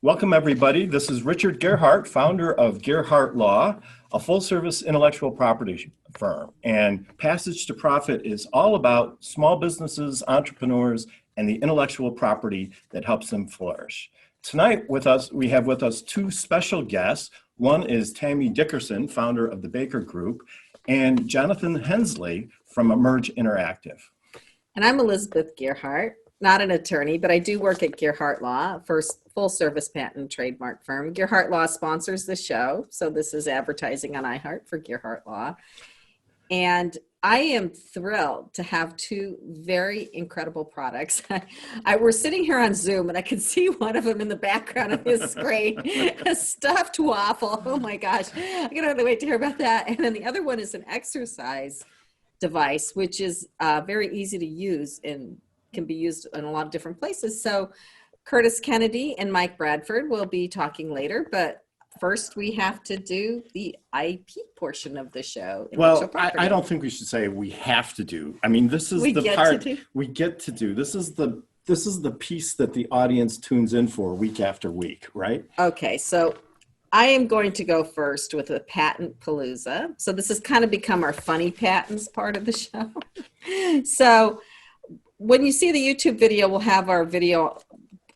Welcome, everybody. This is Richard Gearhart, founder of Gearhart Law, a full-service intellectual property firm. And Passage to Profit is all about small businesses, entrepreneurs, and the intellectual property that helps them flourish. Tonight we have with us two special guests. One is Tammy Dickerson, founder of the Baker Group, and Jonathan Hensley from Emerge Interactive. And I'm Elizabeth Gearhart, not an attorney, but I do work at Gearhart Law, first full-service patent and trademark firm. Gearhart Law sponsors the show, so this is advertising on iHeart for Gearhart Law. And I am thrilled to have two very incredible products. We're sitting here on Zoom, and I can see one of them in the background of his screen, a stuffed waffle. Oh my gosh, I can hardly wait to hear about that. And then the other one is an exercise device, which is very easy to use and can be used in a lot of different places. So Curtis Kennedy and Mike Bradford will be talking later, but first we have to do the IP portion of the show. Well, I don't think we should say we have to do. I mean, this is the part we get to do. This is the piece that the audience tunes in for week after week, right? Okay, so I am going to go first with a patent palooza. So this has kind of become our funny patents part of the show. So when you see the YouTube video, we'll have our video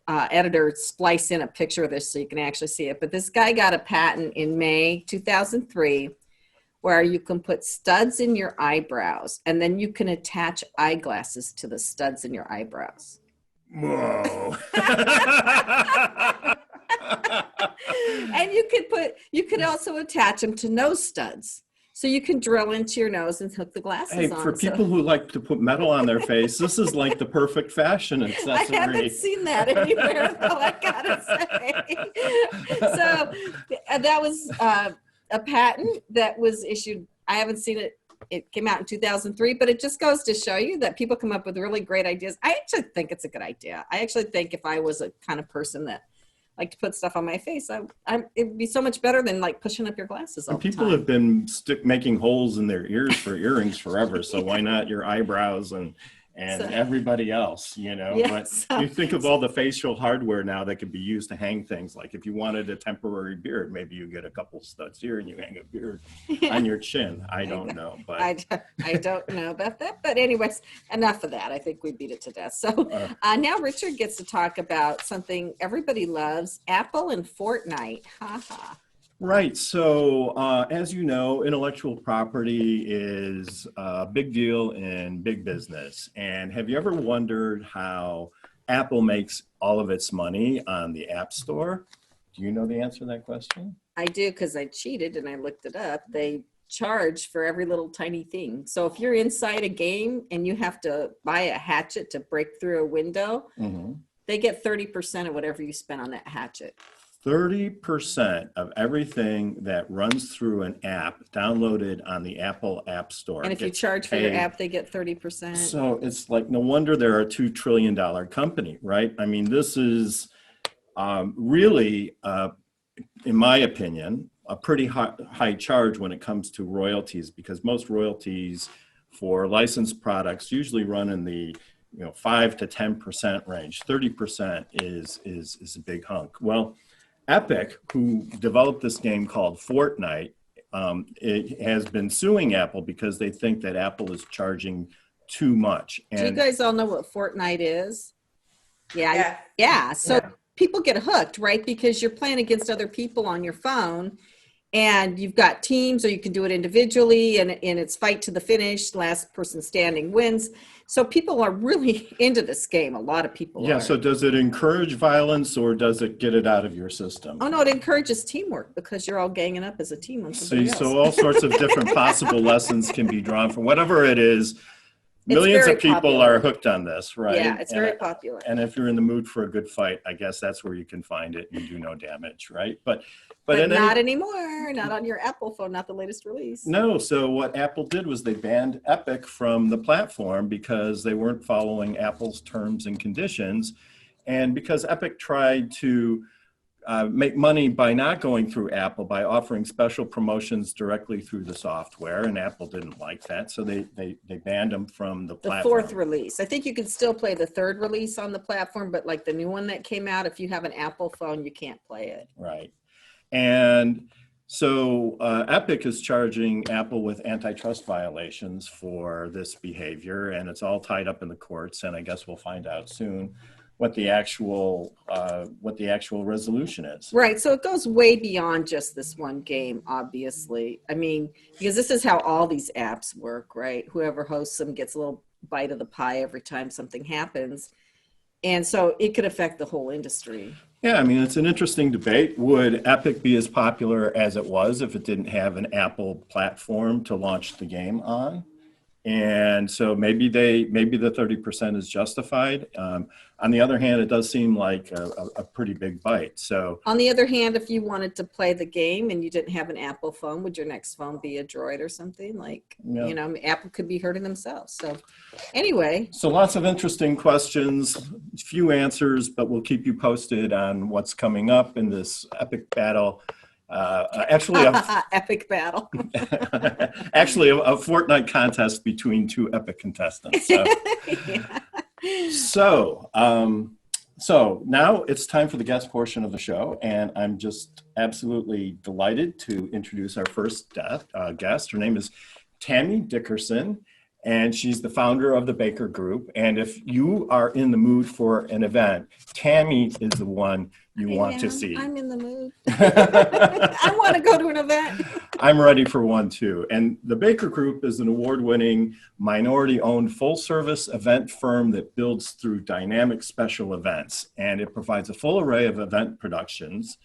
editor splice in a picture of this so you can actually see it. But this guy got a patent in May 2003 where you can put studs in your eyebrows and then you can attach eyeglasses to the studs in your eyebrows. Whoa. And you could also attach them to nose studs. So you can drill into your nose and hook the glasses on. For people who like to put metal on their face, this is like the perfect fashion accessory. I haven't seen that anywhere, though, I gotta say. So that was a patent that was issued. I haven't seen it. It came out in 2003, but it just goes to show you that people come up with really great ideas. I actually think it's a good idea. I actually think if I was a kind of person that like to put stuff on my face, it'd be so much better than like pushing up your glasses all the time. People have been making holes in their ears for earrings forever, so why not your eyebrows and everybody else, you know? Yeah, but you think of all the facial hardware now that could be used to hang things. Like if you wanted a temporary beard, maybe you get a couple studs here and you hang a beard on your chin. I don't know, but I don't know about that. But anyways, enough of that. I think we beat it to death. So now Richard gets to talk about something everybody loves: Apple and Fortnite. Ha ha. Right. So, as you know, intellectual property is a big deal in big business. And have you ever wondered how Apple makes all of its money on the App Store? Do you know the answer to that question? I do, because I cheated and I looked it up. They charge for every little tiny thing. So if you're inside a game and you have to buy a hatchet to break through a window, they get 30% of whatever you spend on that hatchet. 30% of everything that runs through an app downloaded on the Apple App Store. And if you charge for your app, they get 30%. So it's like, no wonder they're a $2 trillion company, right? I mean, this is really, in my opinion, a pretty high charge when it comes to royalties, because most royalties for licensed products usually run in the 5 to 10% range. 30% is a big hunk. Well, Epic, who developed this game called Fortnite, it has been suing Apple because they think that Apple is charging too much. And do you guys all know what Fortnite is? Yeah. So people get hooked, right? Because you're playing against other people on your phone, and you've got teams, or you can do it individually, and it's fight to the finish. Last person standing wins. So people are really into this game. A lot of people are. So does it encourage violence, or does it get it out of your system? Oh, no, it encourages teamwork because you're all ganging up as a team on somebody else. So all sorts of different possible lessons can be drawn from whatever it is. Millions of people are hooked on this, right? Yeah, it's very popular. And if you're in the mood for a good fight, I guess that's where you can find it and do no damage, right? But not anymore. Not on your Apple phone, not the latest release. No, so what Apple did was they banned Epic from the platform because they weren't following Apple's terms and conditions. And because Epic tried to make money by not going through Apple, by offering special promotions directly through the software, and Apple didn't like that, so they banned them from the platform. The fourth release. I think you can still play the third release on the platform, but like the new one that came out, if you have an Apple phone, you can't play it. Right. And so Epic is charging Apple with antitrust violations for this behavior, and it's all tied up in the courts, and I guess we'll find out soon what the actual resolution is. Right. So it goes way beyond just this one game, obviously. I mean, because this is how all these apps work, right? Whoever hosts them gets a little bite of the pie every time something happens. And so it could affect the whole industry. Yeah, I mean, it's an interesting debate. Would Epic be as popular as it was if it didn't have an Apple platform to launch the game on? And so maybe the 30% is justified. On the other hand, it does seem like a pretty big bite. So on the other hand, if you wanted to play the game and you didn't have an Apple phone, would your next phone be a Droid or something? Like, you know, Apple could be hurting themselves. So anyway. So lots of interesting questions, few answers, but we'll keep you posted on what's coming up in this epic battle. Epic battle. Actually, a Fortnite contest between two epic contestants. So, so now it's time for the guest portion of the show, and I'm just absolutely delighted to introduce our first guest. Her name is Tammy Dickerson, and she's the founder of the Baker Group. And if you are in the mood for an event, Tammy is the one you want to see. I'm in the mood. I want to go to an event. I'm ready for one too. And the Baker Group is an award-winning, minority-owned, full-service event firm that builds through dynamic special events. And it provides a full array of event productions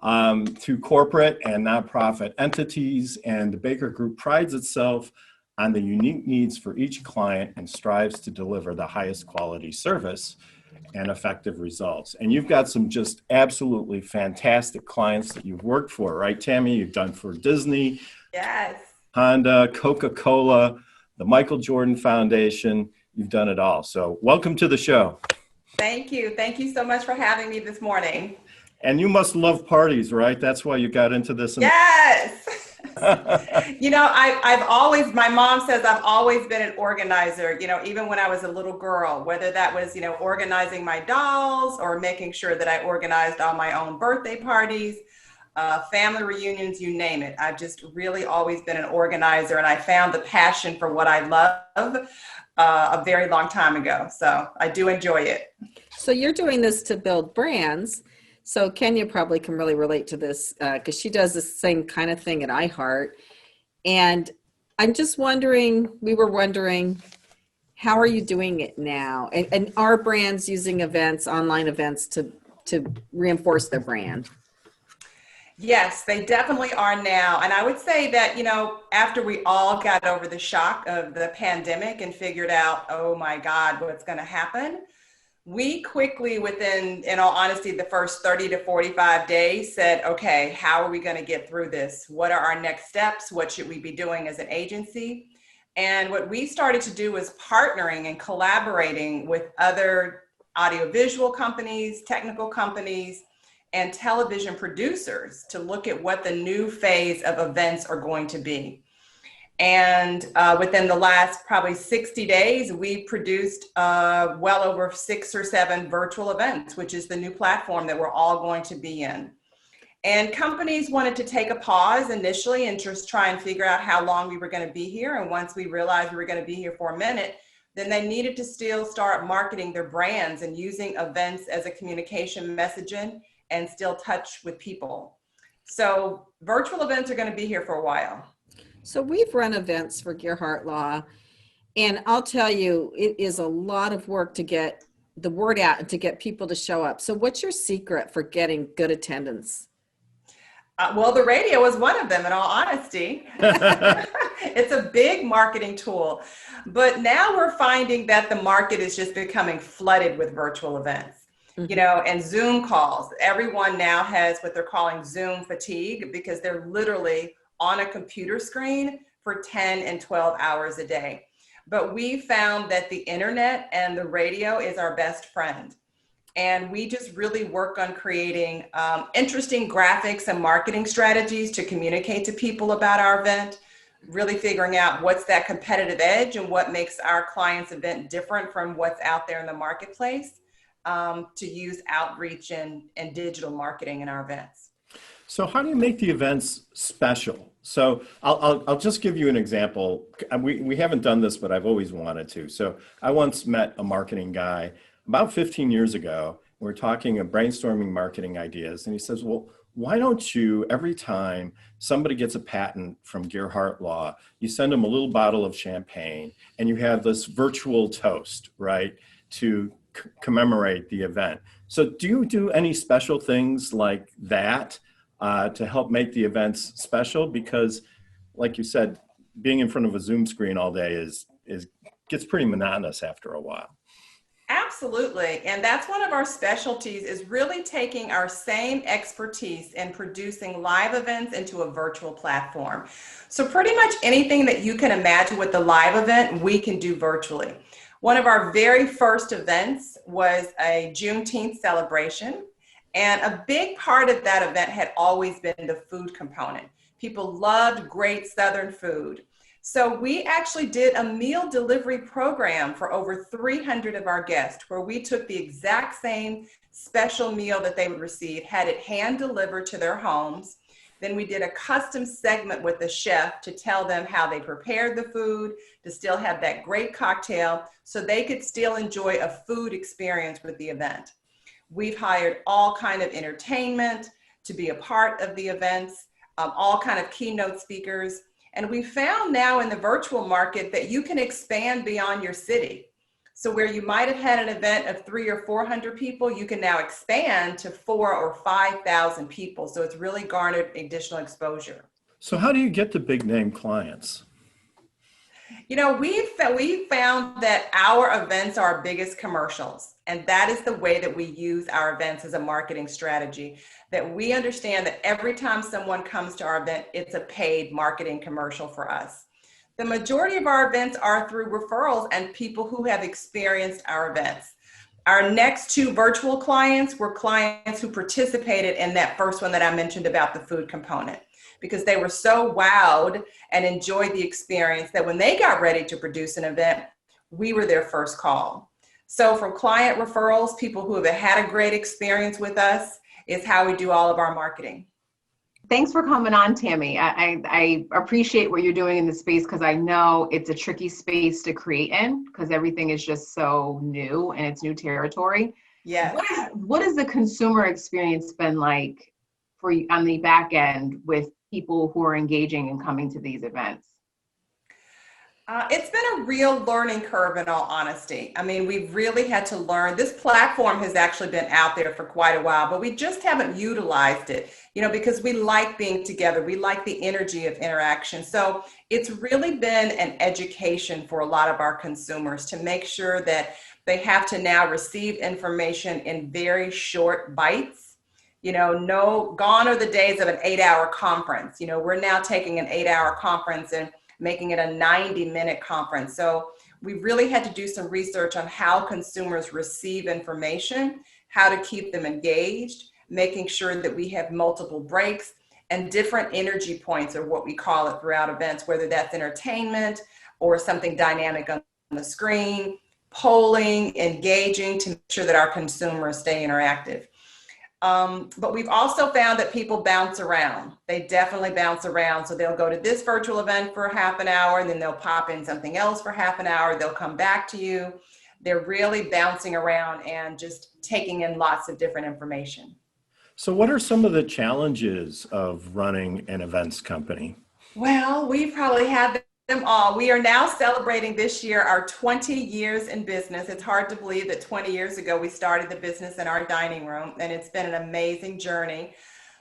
through corporate and nonprofit entities. And the Baker Group prides itself on the unique needs for each client and strives to deliver the highest quality service and effective results. And you've got some just absolutely fantastic clients that you've worked for, right, Tammy? You've done for Disney, yes, Honda, Coca-Cola, the Michael Jordan Foundation. You've done it all. So welcome to the show. Thank you. Thank you so much for having me this morning. And you must love parties, right? That's why you got into this. Yes. You know, my mom says I've always been an organizer, you know, even when I was a little girl, whether that was, you know, organizing my dolls or making sure that I organized all my own birthday parties, family reunions, you name it. I've just really always been an organizer, and I found the passion for what I love a very long time ago. So I do enjoy it. So you're doing this to build brands. So Kenya probably can really relate to this because she does the same kind of thing at iHeart. And I'm just wondering, we were wondering, how are you doing it now? And are brands using events, online events to reinforce their brand? Yes, they definitely are now. And I would say that, you know, after we all got over the shock of the pandemic and figured out, oh my God, what's going to happen? We quickly, within, in all honesty, the first 30 to 45 days said, okay, how are we going to get through this? What are our next steps? What should we be doing as an agency? And what we started to do was partnering and collaborating with other audiovisual companies, technical companies, and television producers to look at what the new phase of events are going to be. And within the last probably 60 days, we produced well over 6 or 7 virtual events, which is the new platform that we're all going to be in. And companies wanted to take a pause initially and just try and figure out how long we were going to be here. And once we realized we were going to be here for a minute, then they needed to still start marketing their brands and using events as a communication messaging and still touch with people. So virtual events are going to be here for a while. So we've run events for Gearhart Law, and I'll tell you, it is a lot of work to get the word out and to get people to show up. So what's your secret for getting good attendance? Well, the radio is one of them, in all honesty. It's a big marketing tool, but now we're finding that the market is just becoming flooded with virtual events. You know, and Zoom calls. Everyone now has what they're calling Zoom fatigue because they're literally on a computer screen for 10 and 12 hours a day. But we found that the internet and the radio is our best friend. And we just really work on creating interesting graphics and marketing strategies to communicate to people about our event, really figuring out what's that competitive edge and what makes our client's event different from what's out there in the marketplace, to use outreach and digital marketing in our events. So how do you make the events special? So I'll just give you an example. We haven't done this, but I've always wanted to. So I once met a marketing guy about 15 years ago. We're talking of brainstorming marketing ideas. And he says, well, why don't you, every time somebody gets a patent from Gearhart Law, you send them a little bottle of champagne and you have this virtual toast, right, to commemorate the event. So do you do any special things like that to help make the events special? Because like you said, being in front of a Zoom screen all day gets pretty monotonous after a while. Absolutely. And that's one of our specialties, is really taking our same expertise in producing live events into a virtual platform. So pretty much anything that you can imagine with the live event, we can do virtually. One of our very first events was a Juneteenth celebration. And a big part of that event had always been the food component. People loved great Southern food. So we actually did a meal delivery program for over 300 of our guests, where we took the exact same special meal that they would receive, had it hand delivered to their homes. Then we did a custom segment with the chef to tell them how they prepared the food, to still have that great cocktail, so they could still enjoy a food experience with the event. We've hired all kind of entertainment to be a part of the events, all kind of keynote speakers. And we found now in the virtual market that you can expand beyond your city. So where you might have had an event of 300 or 400 people, you can now expand to 4,000 or 5,000 people. So it's really garnered additional exposure. So how do you get the big name clients? You know, we found that our events are our biggest commercials. And that is the way that we use our events as a marketing strategy, that we understand that every time someone comes to our event, it's a paid marketing commercial for us. The majority of our events are through referrals and people who have experienced our events. Our next two virtual clients were clients who participated in that first one that I mentioned about the food component, because they were so wowed and enjoyed the experience that when they got ready to produce an event, we were their first call. So from client referrals, people who have had a great experience with us, is how we do all of our marketing. Thanks for coming on, Tammy. I appreciate what you're doing in the space, because I know it's a tricky space to create in, because everything is just so new and it's new territory. Yes. What has the consumer experience been like for you on the back end with people who are engaging and coming to these events? It's been a real learning curve, in all honesty. I mean, we've really had to learn. This platform has actually been out there for quite a while, but we just haven't utilized it, you know, because we like being together. We like the energy of interaction. So it's really been an education for a lot of our consumers to make sure that they have to now receive information in very short bites. You know, gone are the days of an 8-hour conference. You know, we're now taking an 8-hour conference and making it a 90-minute conference. So we really had to do some research on how consumers receive information, how to keep them engaged, making sure that we have multiple breaks and different energy points, or what we call it, throughout events, whether that's entertainment or something dynamic on the screen, polling, engaging, to make sure that our consumers stay interactive. But we've also found that people bounce around. They definitely bounce around. So they'll go to this virtual event for half an hour, and then they'll pop in something else for half an hour. They'll come back to you. They're really bouncing around and just taking in lots of different information. So what are some of the challenges of running an events company? Well, we probably have them all. We are now celebrating this year our 20 years in business. It's hard to believe that 20 years ago we started the business in our dining room, and it's been an amazing journey.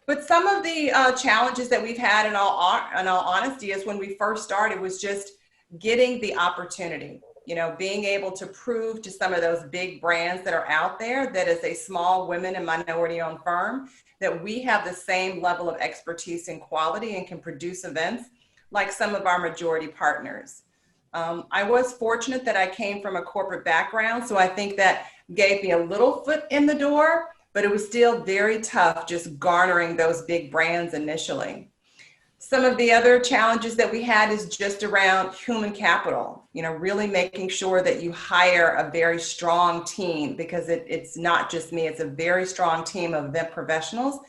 But some of the challenges that we've had, in all honesty, is when we first started was just getting the opportunity. You know, being able to prove to some of those big brands that are out there that as a small women and minority-owned firm, that we have the same level of expertise and quality and can produce events like some of our majority partners. I was fortunate that I came from a corporate background, so I think that gave me a little foot in the door, but it was still very tough just garnering those big brands initially. Some of the other challenges that we had is just around human capital, really making sure that you hire a very strong team, because it's not just me, it's a very strong team of event professionals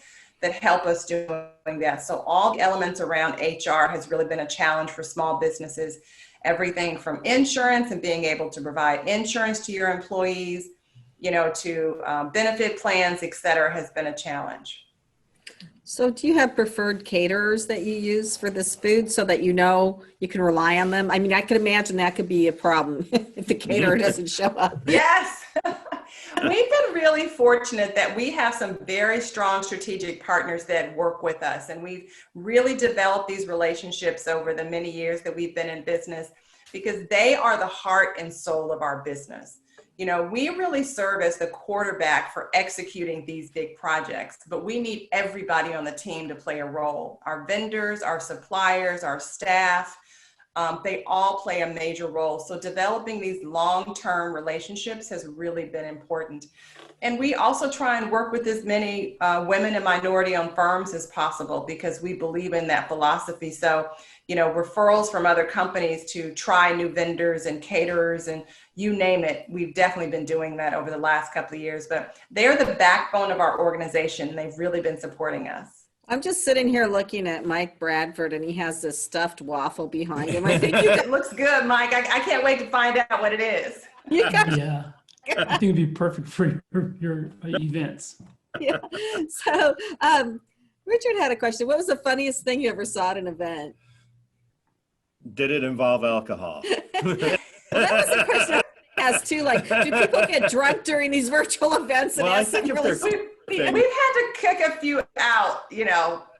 that help us doing that. So all the elements around HR has really been a challenge for small businesses. Everything from insurance and being able to provide insurance to your employees, to benefit plans, et cetera, has been a challenge. So do you have preferred caterers that you use for this food so that you can rely on them? I mean, I could imagine that could be a problem if the caterer doesn't show up. Yes. We've been really fortunate that we have some very strong strategic partners that work with us, and we've really developed these relationships over the many years that we've been in business, because they are the heart and soul of our business. We really serve as the quarterback for executing these big projects, but we need everybody on the team to play a role. Our vendors, our suppliers, our staff, they all play a major role. So developing these long-term relationships has really been important. And we also try and work with as many women and minority-owned firms as possible, because we believe in that philosophy. So, referrals from other companies to try new vendors and caterers and you name it, we've definitely been doing that over the last couple of years. But they're the backbone of our organization, and they've really been supporting us. I'm just sitting here looking at Mike Bradford, and he has this stuffed waffle behind him. I think It looks good, Mike. I can't wait to find out what it is. you got. Yeah, I think it'd be perfect for your events. Yeah. So, Richard had a question. What was the funniest thing you ever saw at an event? Did it involve alcohol? Well, that was the question I asked too. Like, do people get drunk during these virtual events? And Well, I ask think some if really they're- We've had to kick a few out,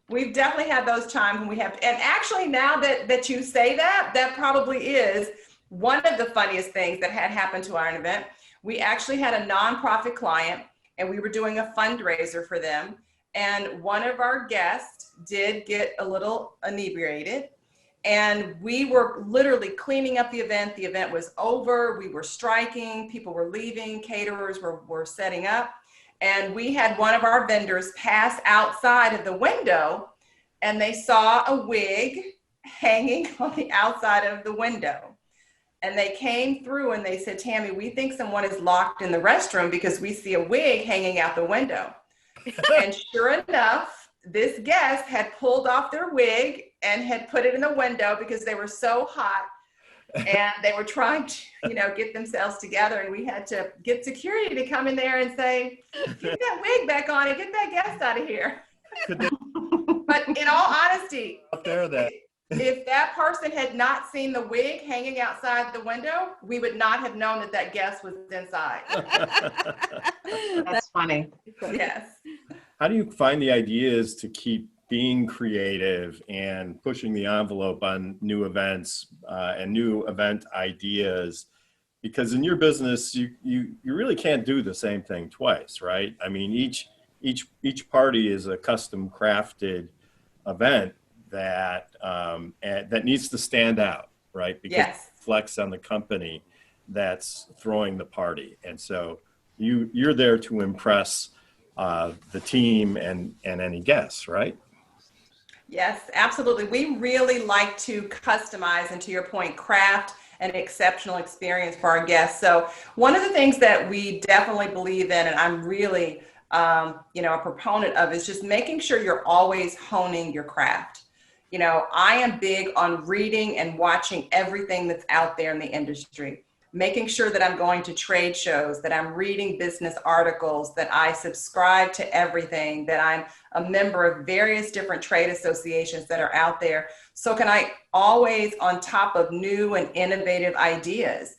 We've definitely had those times when we have, and actually now that you say that probably is one of the funniest things that had happened to our event. We actually had a nonprofit client, and we were doing a fundraiser for them. And one of our guests did get a little inebriated, and we were literally cleaning up the event. The event was over. We were striking. People were leaving. Caterers were setting up. And we had one of our vendors pass outside of the window, and they saw a wig hanging on the outside of the window. And they came through and they said, "Tammy, we think someone is locked in the restroom because we see a wig hanging out the window." And sure enough, this guest had pulled off their wig and had put it in the window because they were so hot. And they were trying to, get themselves together, and we had to get security to come in there and say, "Get that wig back on and get that guest out of here." But in all honesty, if that person had not seen the wig hanging outside the window, we would not have known that guest was inside. That's funny. Yes. How do you find the ideas to keep being creative and pushing the envelope on new events and new event ideas? Because in your business, you really can't do the same thing twice, right? I mean, each party is a custom crafted event that that needs to stand out, right? Because Yes. it reflects on the company that's throwing the party, and so you're there to impress the team and any guests, right? Yes, absolutely. We really like to customize and, to your point, craft an exceptional experience for our guests. So one of the things that we definitely believe in, and I'm really, a proponent of, is just making sure you're always honing your craft. I am big on reading and watching everything that's out there in the industry, making sure that I'm going to trade shows, that I'm reading business articles, that I subscribe to everything, that I'm a member of various different trade associations that are out there. So can I always on top of new and innovative ideas.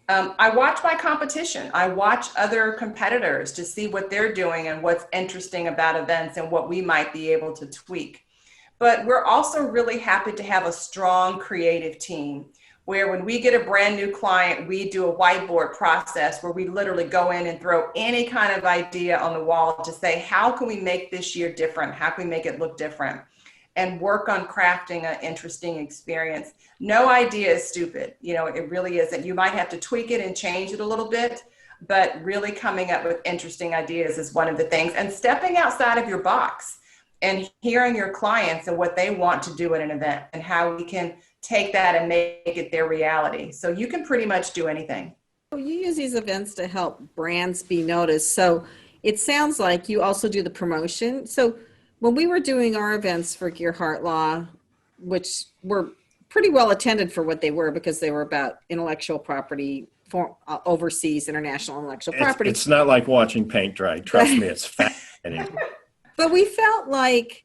I watch my competition. I watch other competitors to see what they're doing and what's interesting about events and what we might be able to tweak. But we're also really happy to have a strong creative team, where when we get a brand new client, we do a whiteboard process where we literally go in and throw any kind of idea on the wall to say, how can we make this year different? How can we make it look different? And work on crafting an interesting experience. No idea is stupid. It really isn't. You might have to tweak it and change it a little bit, but really coming up with interesting ideas is one of the things, and stepping outside of your box and hearing your clients and what they want to do at an event and how we can take that and make it their reality. So you can pretty much do anything. You use these events to help brands be noticed. So it sounds like you also do the promotion. So when we were doing our events for Gearhart Law, which were pretty well attended for what they were because they were about intellectual property for overseas international intellectual property. It's not like watching paint dry. Trust me, it's fascinating. But we felt like,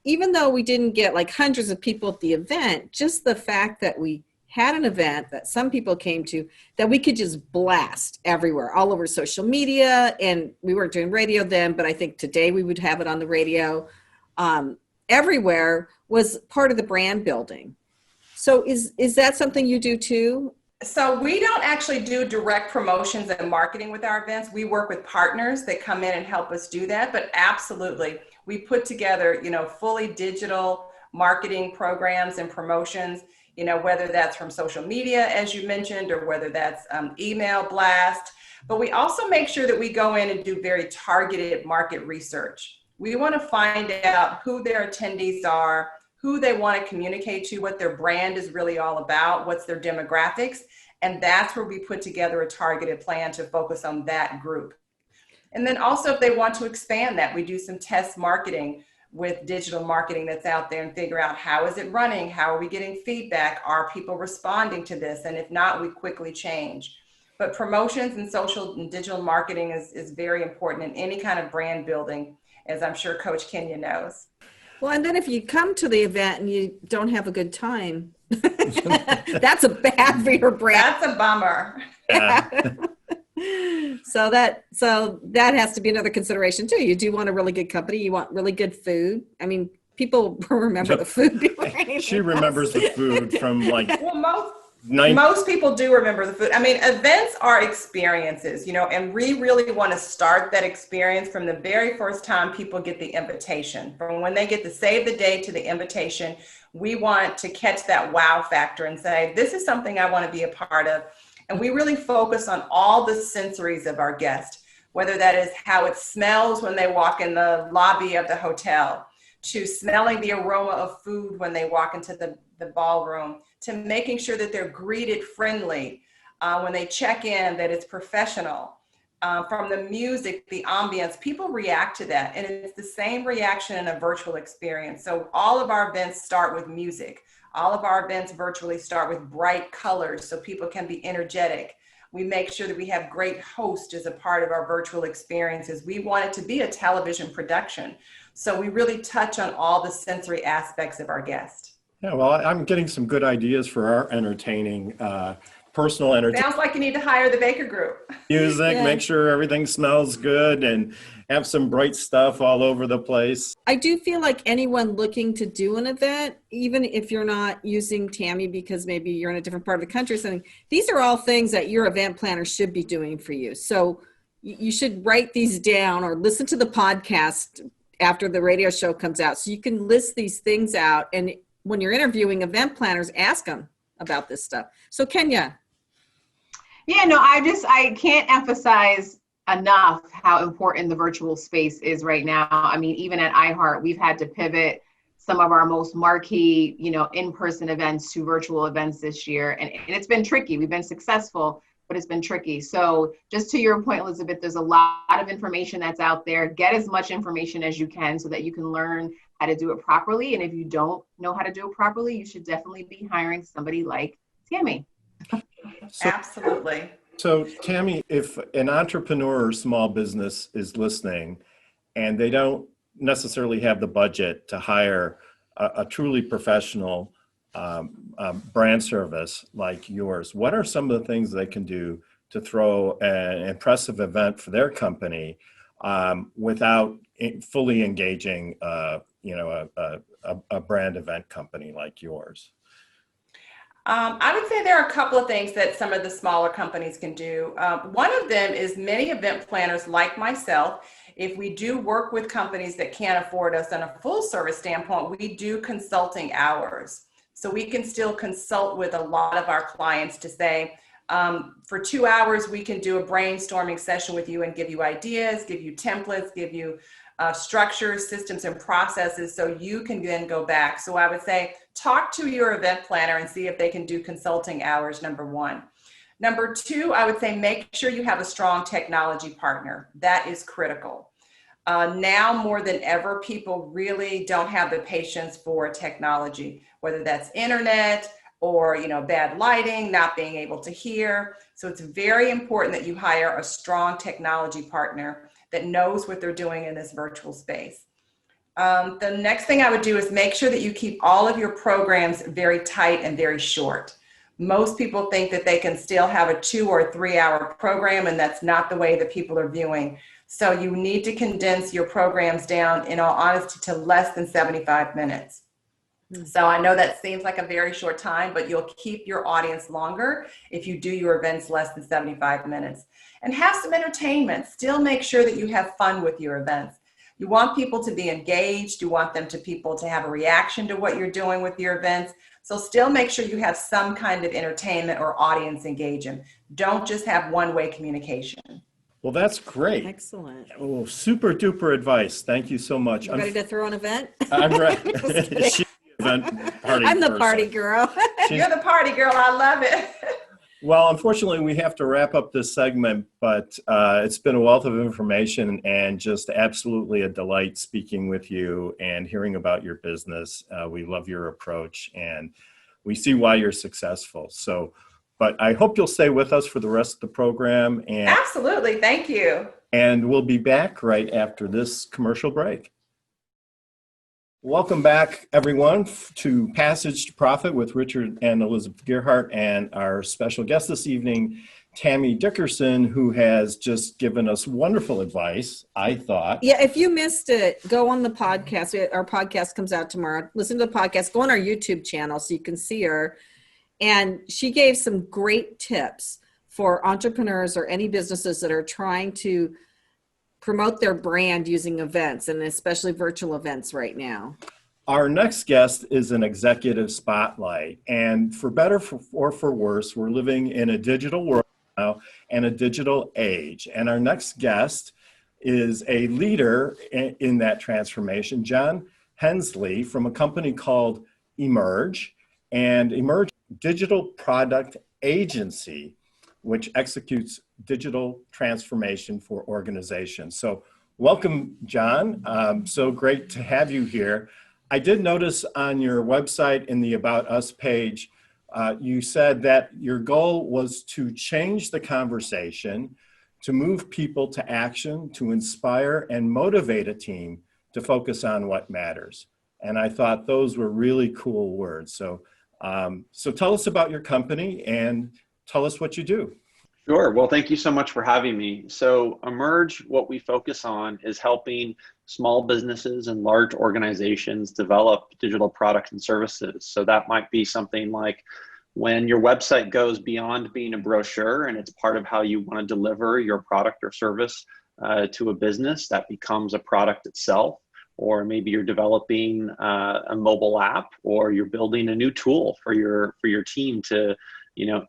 even though we didn't get like hundreds of people at the event, just the fact that we had an event that some people came to, that we could just blast everywhere, all over social media. And we weren't doing radio then, but I think today we would have it on the radio. Everywhere was part of the brand building. So is that something you do too? So we don't actually do direct promotions and marketing with our events. We work with partners that come in and help us do that. But absolutely, we put together, fully digital marketing programs and promotions, whether that's from social media, as you mentioned, or whether that's email blast. But we also make sure that we go in and do very targeted market research. We want to find out who their attendees are, who they want to communicate to, what their brand is really all about, what's their demographics. And that's where we put together a targeted plan to focus on that group. And then also if they want to expand that, we do some test marketing with digital marketing that's out there and figure out how is it running? How are we getting feedback? Are people responding to this? And if not, we quickly change. But promotions and social and digital marketing is very important in any kind of brand building, as I'm sure Coach Kenya knows. Well, and then if you come to the event and you don't have a good time, that's a bad for your brand. That's a bummer. Yeah. So that has to be another consideration too. You do want a really good company. You want really good food. I mean, people remember the food. She remembers the food from like Well, most people do remember the food. I mean, events are experiences, and we really want to start that experience from the very first time people get the invitation. From when they get to save the date to the invitation, we want to catch that wow factor and say, this is something I want to be a part of. And we really focus on all the sensories of our guest, whether that is how it smells when they walk in the lobby of the hotel, to smelling the aroma of food when they walk into the ballroom, to making sure that they're greeted friendly when they check in, that it's professional. From the music, the ambience, people react to that. And it's the same reaction in a virtual experience. So all of our events start with music. All of our events virtually start with bright colors so people can be energetic. We make sure that we have great hosts as a part of our virtual experiences. We want it to be a television production. So we really touch on all the sensory aspects of our guest. Yeah, well, I'm getting some good ideas for our entertaining, personal entertainment. Sounds like you need to hire the Baker Group. Music, Yeah. make sure everything smells good and have some bright stuff all over the place. I do feel like anyone looking to do an event, even if you're not using Tammy because maybe you're in a different part of the country or something, these are all things that your event planner should be doing for you. So you should write these down or listen to the podcast after the radio show comes out so you can list these things out. And when you're interviewing event planners, ask them about this stuff. So Kenya. Yeah, no, I can't emphasize enough how important the virtual space is right now. I mean, even at iHeart, we've had to pivot some of our most marquee, in-person events to virtual events this year. And it's been tricky. We've been successful, but it's been tricky. So just to your point, Elizabeth, there's a lot of information that's out there. Get as much information as you can so that you can learn how to do it properly. And if you don't know how to do it properly, you should definitely be hiring somebody like Tammy. Absolutely. So Tammy, if an entrepreneur or small business is listening and they don't necessarily have the budget to hire a truly professional brand service like yours, what are some of the things they can do to throw an impressive event for their company without fully engaging a brand event company like yours? I would say there are a couple of things that some of the smaller companies can do. One of them is many event planners like myself. If we do work with companies that can't afford us on a full service standpoint, we do consulting hours. So we can still consult with a lot of our clients to say, For 2 hours, we can do a brainstorming session with you and give you ideas, give you templates, give you structures, systems, and processes so you can then go back. So I would say talk to your event planner and see if they can do consulting hours, number one. Number two, I would say make sure you have a strong technology partner. That is critical. Now more than ever, people really don't have the patience for technology, whether that's internet or bad lighting, not being able to hear. So it's very important that you hire a strong technology partner that knows what they're doing in this virtual space. The next thing I would do is make sure that you keep all of your programs very tight and very short. Most people think that they can still have a 2 or 3 hour program, and that's not the way that people are viewing. So you need to condense your programs down, in all honesty, to less than 75 minutes. So I know that seems like a very short time, but you'll keep your audience longer if you do your events less than 75 minutes. And have some entertainment. Still make sure that you have fun with your events. You want people to be engaged. You want people to have a reaction to what you're doing with your events. So still make sure you have some kind of entertainment or audience engagement. Don't just have one-way communication. Well, that's great. Excellent. Oh, super duper advice. Thank you so much. You ready to throw an event? I'm ready. Just She's the event party I'm the person. party girl. You're the party girl. I love it. Well, unfortunately, we have to wrap up this segment, but it's been a wealth of information and just absolutely a delight speaking with you and hearing about your business. We love your approach and we see why you're successful. So, but I hope you'll stay with us for the rest of the program. And Absolutely. Thank you. And we'll be back right after this commercial break. Welcome back, everyone, to Passage to Profit with Richard and Elizabeth Gearhart, and our special guest this evening, Tammy Dickerson, who has just given us wonderful advice, I thought. Yeah, if you missed it, go on the podcast. Our podcast comes out tomorrow. Listen to the podcast. Go on our YouTube channel so you can see her. And she gave some great tips for entrepreneurs or any businesses that are trying to promote their brand using events, and especially virtual events right now. Our next guest is an executive spotlight, and for better or for worse, we're living in a digital world now and a digital age. And our next guest is a leader in that transformation, John Hensley, from a company called Emerge, and Emerge Digital Product Agency, which executes digital transformation for organizations. So welcome, John. So great to have you here. I did notice on your website in the About Us page, you said that your goal was to change the conversation, to move people to action, to inspire and motivate a team to focus on what matters. And I thought those were really cool words. So tell us about your company and tell us what you do. Sure. Well, thank you so much for having me. So Emerge, what we focus on is helping small businesses and large organizations develop digital products and services. So that might be something like when your website goes beyond being a brochure and it's part of how you want to deliver your product or service to a business, that becomes a product itself. Or maybe you're developing a mobile app, or you're building a new tool for your team to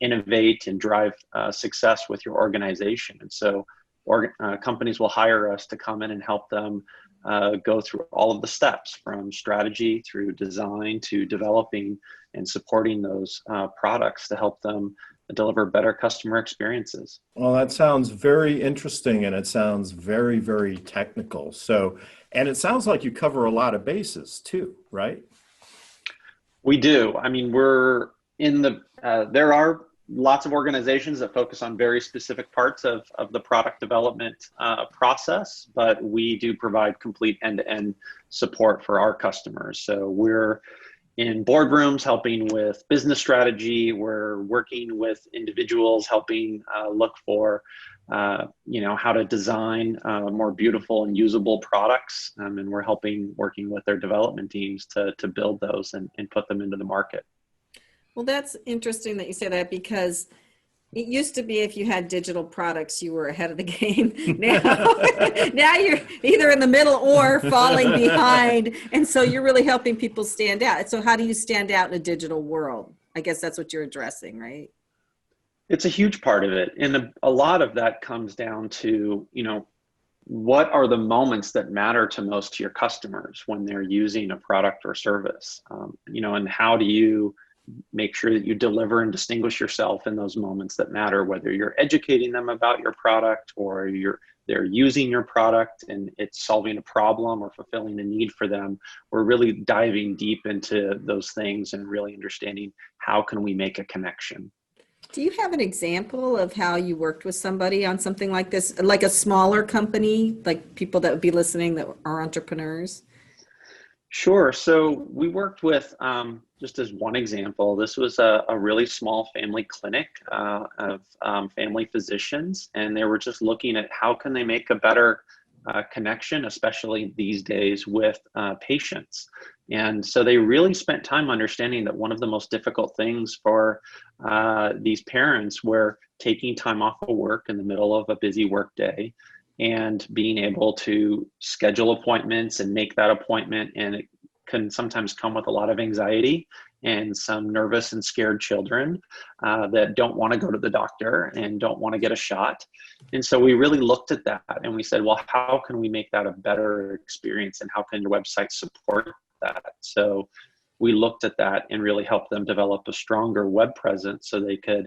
innovate and drive success with your organization. And so companies will hire us to come in and help them go through all of the steps from strategy through design to developing and supporting those products to help them deliver better customer experiences. Well, that sounds very interesting, and it sounds very, very technical. So, and it sounds like you cover a lot of bases too, right? We do. I mean, we're in the, there are lots of organizations that focus on very specific parts of the product development process, but we do provide complete end-to-end support for our customers. So we're in boardrooms helping with business strategy. We're working with individuals helping look for how to design more beautiful and usable products. And we're working with their development teams to build those and put them into the market. Well, that's interesting that you say that, because it used to be if you had digital products, you were ahead of the game. Now you're either in the middle or falling behind. And so you're really helping people stand out. So how do you stand out in a digital world? I guess that's what you're addressing, right? It's a huge part of it. And a lot of that comes down to, what are the moments that matter to most to your customers when they're using a product or service? And how do you make sure that you deliver and distinguish yourself in those moments that matter, whether you're educating them about your product or they're using your product and it's solving a problem or fulfilling a need for them. We're really diving deep into those things and really understanding how can we make a connection. Do you have an example of how you worked with somebody on something like this, like a smaller company, like people that would be listening that are entrepreneurs? Sure. So we worked with, just as one example, this was a really small family clinic of family physicians, and they were just looking at how can they make a better connection, especially these days with patients. And so they really spent time understanding that one of the most difficult things for these parents were taking time off of work in the middle of a busy work day and being able to schedule appointments and make that appointment. And it can sometimes come with a lot of anxiety and some nervous and scared children that don't want to go to the doctor and don't want to get a shot. And so we really looked at that and we said, well, how can we make that a better experience and how can your website support that? So we looked at that and really helped them develop a stronger web presence so they could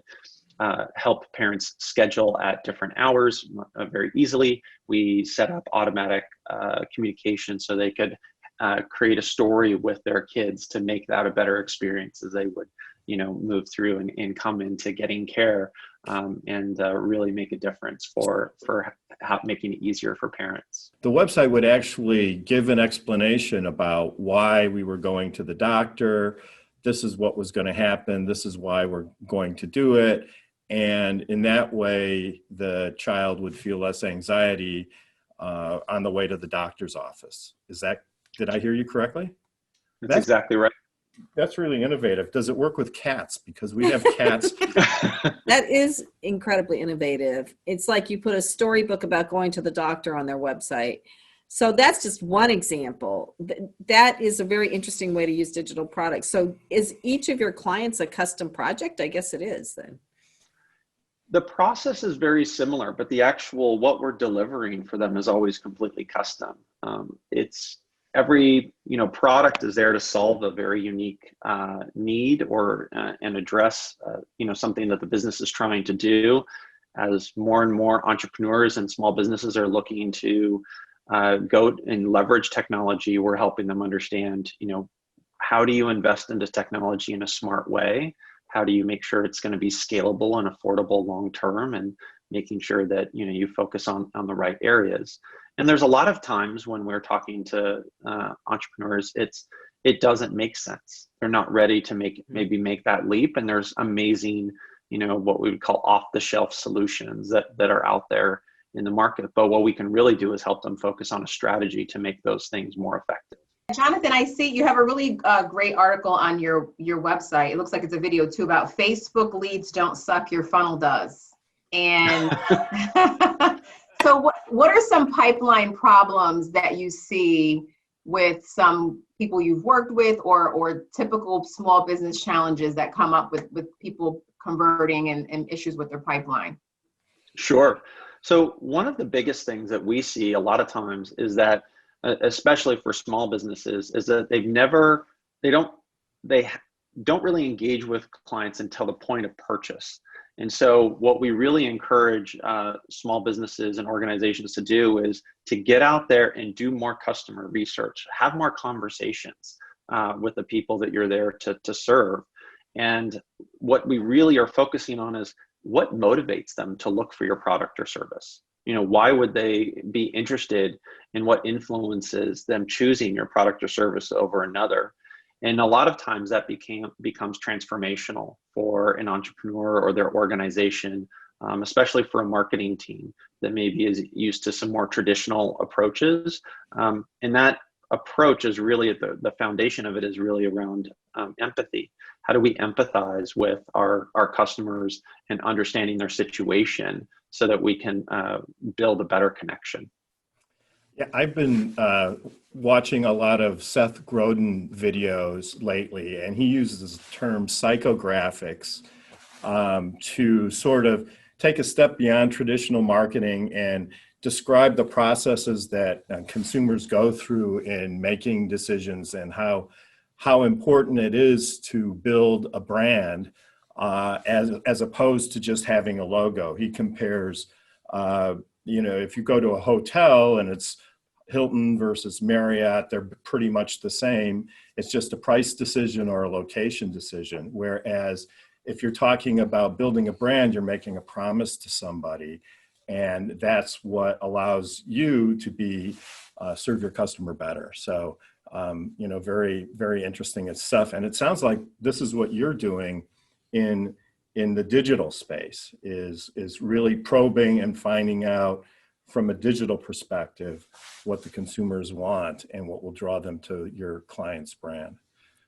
help parents schedule at different hours very easily. We set up automatic communication so they could create a story with their kids to make that a better experience as they would, move through and come into getting care and really make a difference for making it easier for parents. The website would actually give an explanation about why we were going to the doctor. This is what was going to happen. This is why we're going to do it. And in that way, the child would feel less anxiety on the way to the doctor's office. Did I hear you correctly? That's exactly right. That's really innovative. Does it work with cats? Because we have cats. That is incredibly innovative. It's like you put a storybook about going to the doctor on their website. So that's just one example. That is a very interesting way to use digital products. So is each of your clients a custom project? I guess it is then. The process is very similar, but the actual what we're delivering for them is always completely custom. It's every product is there to solve a very unique need or and address something that the business is trying to do. As more and more entrepreneurs and small businesses are looking to go and leverage technology, we're helping them understand how do you invest into technology in a smart way. How do you make sure it's going to be scalable and affordable long term, and making sure that you focus on the right areas. And there's a lot of times when we're talking to entrepreneurs, it doesn't make sense. They're not ready to maybe make that leap. And there's amazing, what we would call off-the-shelf solutions that are out there in the market. But what we can really do is help them focus on a strategy to make those things more effective. Jonathan, I see you have a really great article on your website. It looks like it's a video too about Facebook leads don't suck, your funnel does. And so what are some pipeline problems that you see with some people you've worked with or typical small business challenges that come up with people converting and issues with their pipeline? Sure. So one of the biggest things that we see a lot of times is that especially for small businesses, is that they don't really engage with clients until the point of purchase. And so what we really encourage small businesses and organizations to do is to get out there and do more customer research, have more conversations with the people that you're there to serve. And what we really are focusing on is what motivates them to look for your product or service. Why would they be interested in what influences them choosing your product or service over another? And a lot of times that becomes transformational for an entrepreneur or their organization, especially for a marketing team that maybe is used to some more traditional approaches. And that approach is really the foundation of it is really around empathy. How do we empathize with our customers and understanding their situation so that we can build a better connection? Yeah, I've been watching a lot of Seth Godin videos lately, and he uses the term psychographics to sort of take a step beyond traditional marketing and describe the processes that consumers go through in making decisions and how important it is to build a brand as opposed to just having a logo. He compares, if you go to a hotel and it's Hilton versus Marriott, they're pretty much the same. It's just a price decision or a location decision. Whereas if you're talking about building a brand, you're making a promise to somebody. And that's what allows you to serve your customer better. So, very, very interesting stuff. And it sounds like this is what you're doing in the digital space is really probing and finding out from a digital perspective what the consumers want and what will draw them to your client's brand.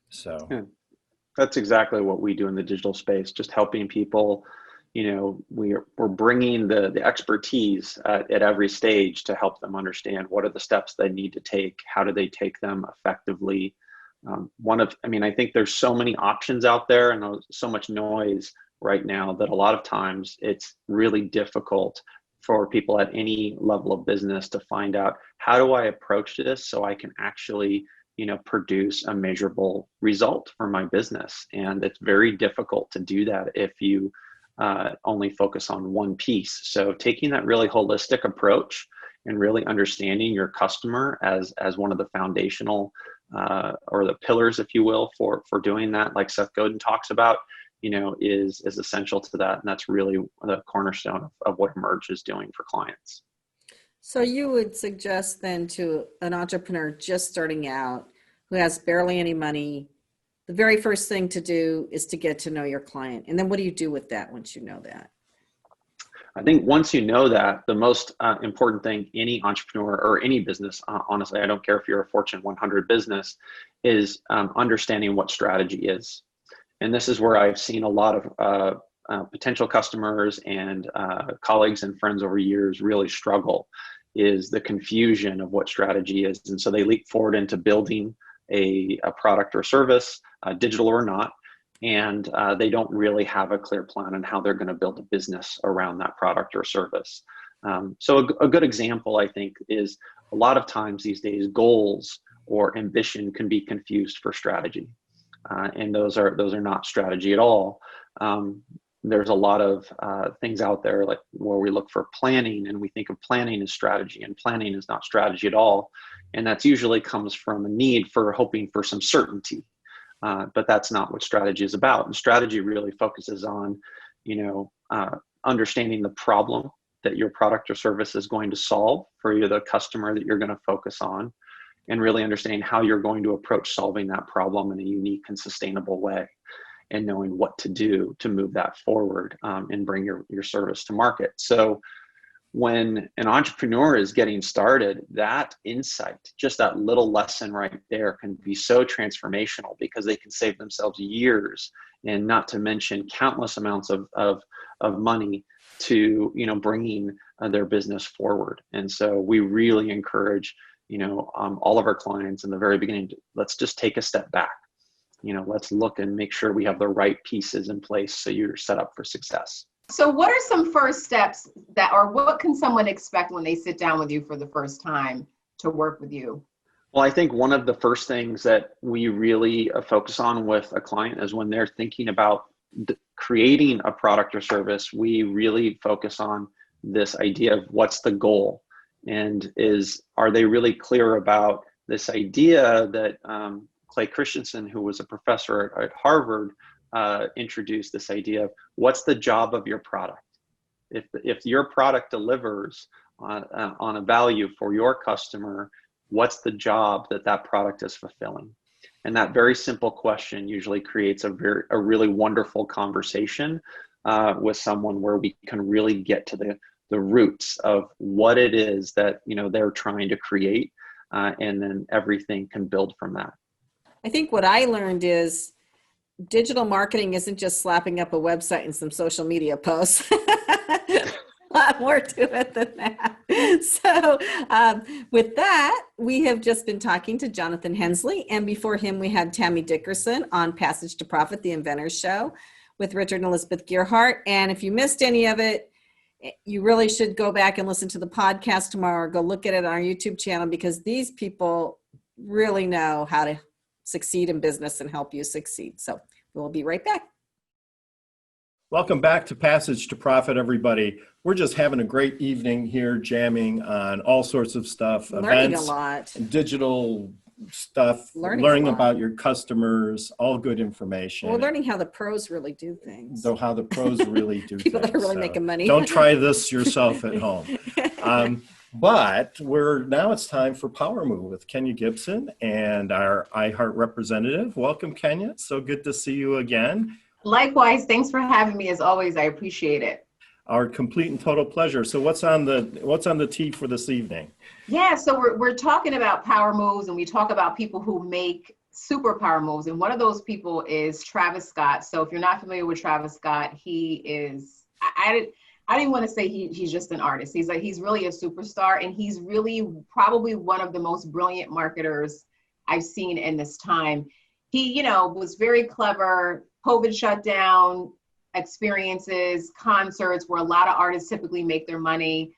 So yeah, that's exactly what we do in the digital space, just helping people. We're bringing the expertise at every stage to help them understand what are the steps they need to take, how do they take them effectively. I think there's so many options out there and so much noise right now that a lot of times it's really difficult for people at any level of business to find out, how do I approach this so I can actually produce a measurable result for my business? And it's very difficult to do that if you only focus on one piece. So taking that really holistic approach and really understanding your customer as one of the foundational or the pillars, if you will, for doing that, like Seth Godin talks about, is essential to that. And that's really the cornerstone of what Emerge is doing for clients. So you would suggest then to an entrepreneur just starting out who has barely any money, the very first thing to do is to get to know your client. And then what do you do with that once you know that? I think once you know that, the most important thing any entrepreneur or any business, honestly, I don't care if you're a Fortune 100 business, is understanding what strategy is. And this is where I've seen a lot of potential customers and colleagues and friends over years really struggle, is the confusion of what strategy is. And so they leap forward into building a product or service, digital or not, and they don't really have a clear plan on how they're going to build a business around that product or service. So a good example, I think, is a lot of times these days, goals or ambition can be confused for strategy. And those are not strategy at all. There's a lot of things out there like where we look for planning and we think of planning as strategy, and planning is not strategy at all. And that's usually comes from a need for hoping for some certainty. But that's not what strategy is about. And strategy really focuses on, understanding the problem that your product or service is going to solve for you, the customer that you're going to focus on, and really understanding how you're going to approach solving that problem in a unique and sustainable way, and knowing what to do to move that forward and bring your service to market. So when an entrepreneur is getting started, that insight, just that little lesson right there, can be so transformational because they can save themselves years, and not to mention countless amounts of money to bringing their business forward. And so we really encourage all of our clients in the very beginning, let's just take a step back. Let's look and make sure we have the right pieces in place so you're set up for success. So what are some first steps or what can someone expect when they sit down with you for the first time to work with you? Well, I think one of the first things that we really focus on with a client is when they're thinking about creating a product or service, we really focus on this idea of what's the goal, and are they really clear about this idea that Clay Christensen, who was a professor at Harvard, introduced this idea of what's the job of your product. If your product delivers on a value for your customer, what's the job that product is fulfilling? And that very simple question usually creates a really wonderful conversation with someone where we can really get to the roots of what it is that they're trying to create, and then everything can build from that. I think what I learned is digital marketing isn't just slapping up a website and some social media posts. A lot more to it than that. So with that, we have just been talking to Jonathan Hensley, and before him we had Tammy Dickerson on Passage to Profit, the Inventors Show. with Richard and Elizabeth Gearhart. And if you missed any of it, you really should go back and listen to the podcast tomorrow, or go look at it on our YouTube channel, because these people really know how to succeed in business and help you succeed. So we'll be right back. Welcome back to Passage to Profit, everybody. We're just having a great evening here, jamming on all sorts of stuff, Learning events, a lot. digital stuff, Learning a lot. about your customers, all good information. We're learning how the pros really do things. So how the pros really do People things. that are really So making money. Don't try this yourself at home. But now it's time for Power Move with Kenya Gibson and our iHeart representative. Welcome, Kenya. So good to see you again. Likewise, thanks for having me as always. I appreciate it. Our complete and total pleasure. So what's on the tee for this evening? Yeah, so we're talking about power moves, and we talk about people who make super power moves. And one of those people is Travis Scott. So if you're not familiar with Travis Scott, he is, I didn't want to say he's just an artist. He's really a superstar, and he's really probably one of the most brilliant marketers I've seen in this time. He, was very clever. COVID shutdown experiences, concerts where a lot of artists typically make their money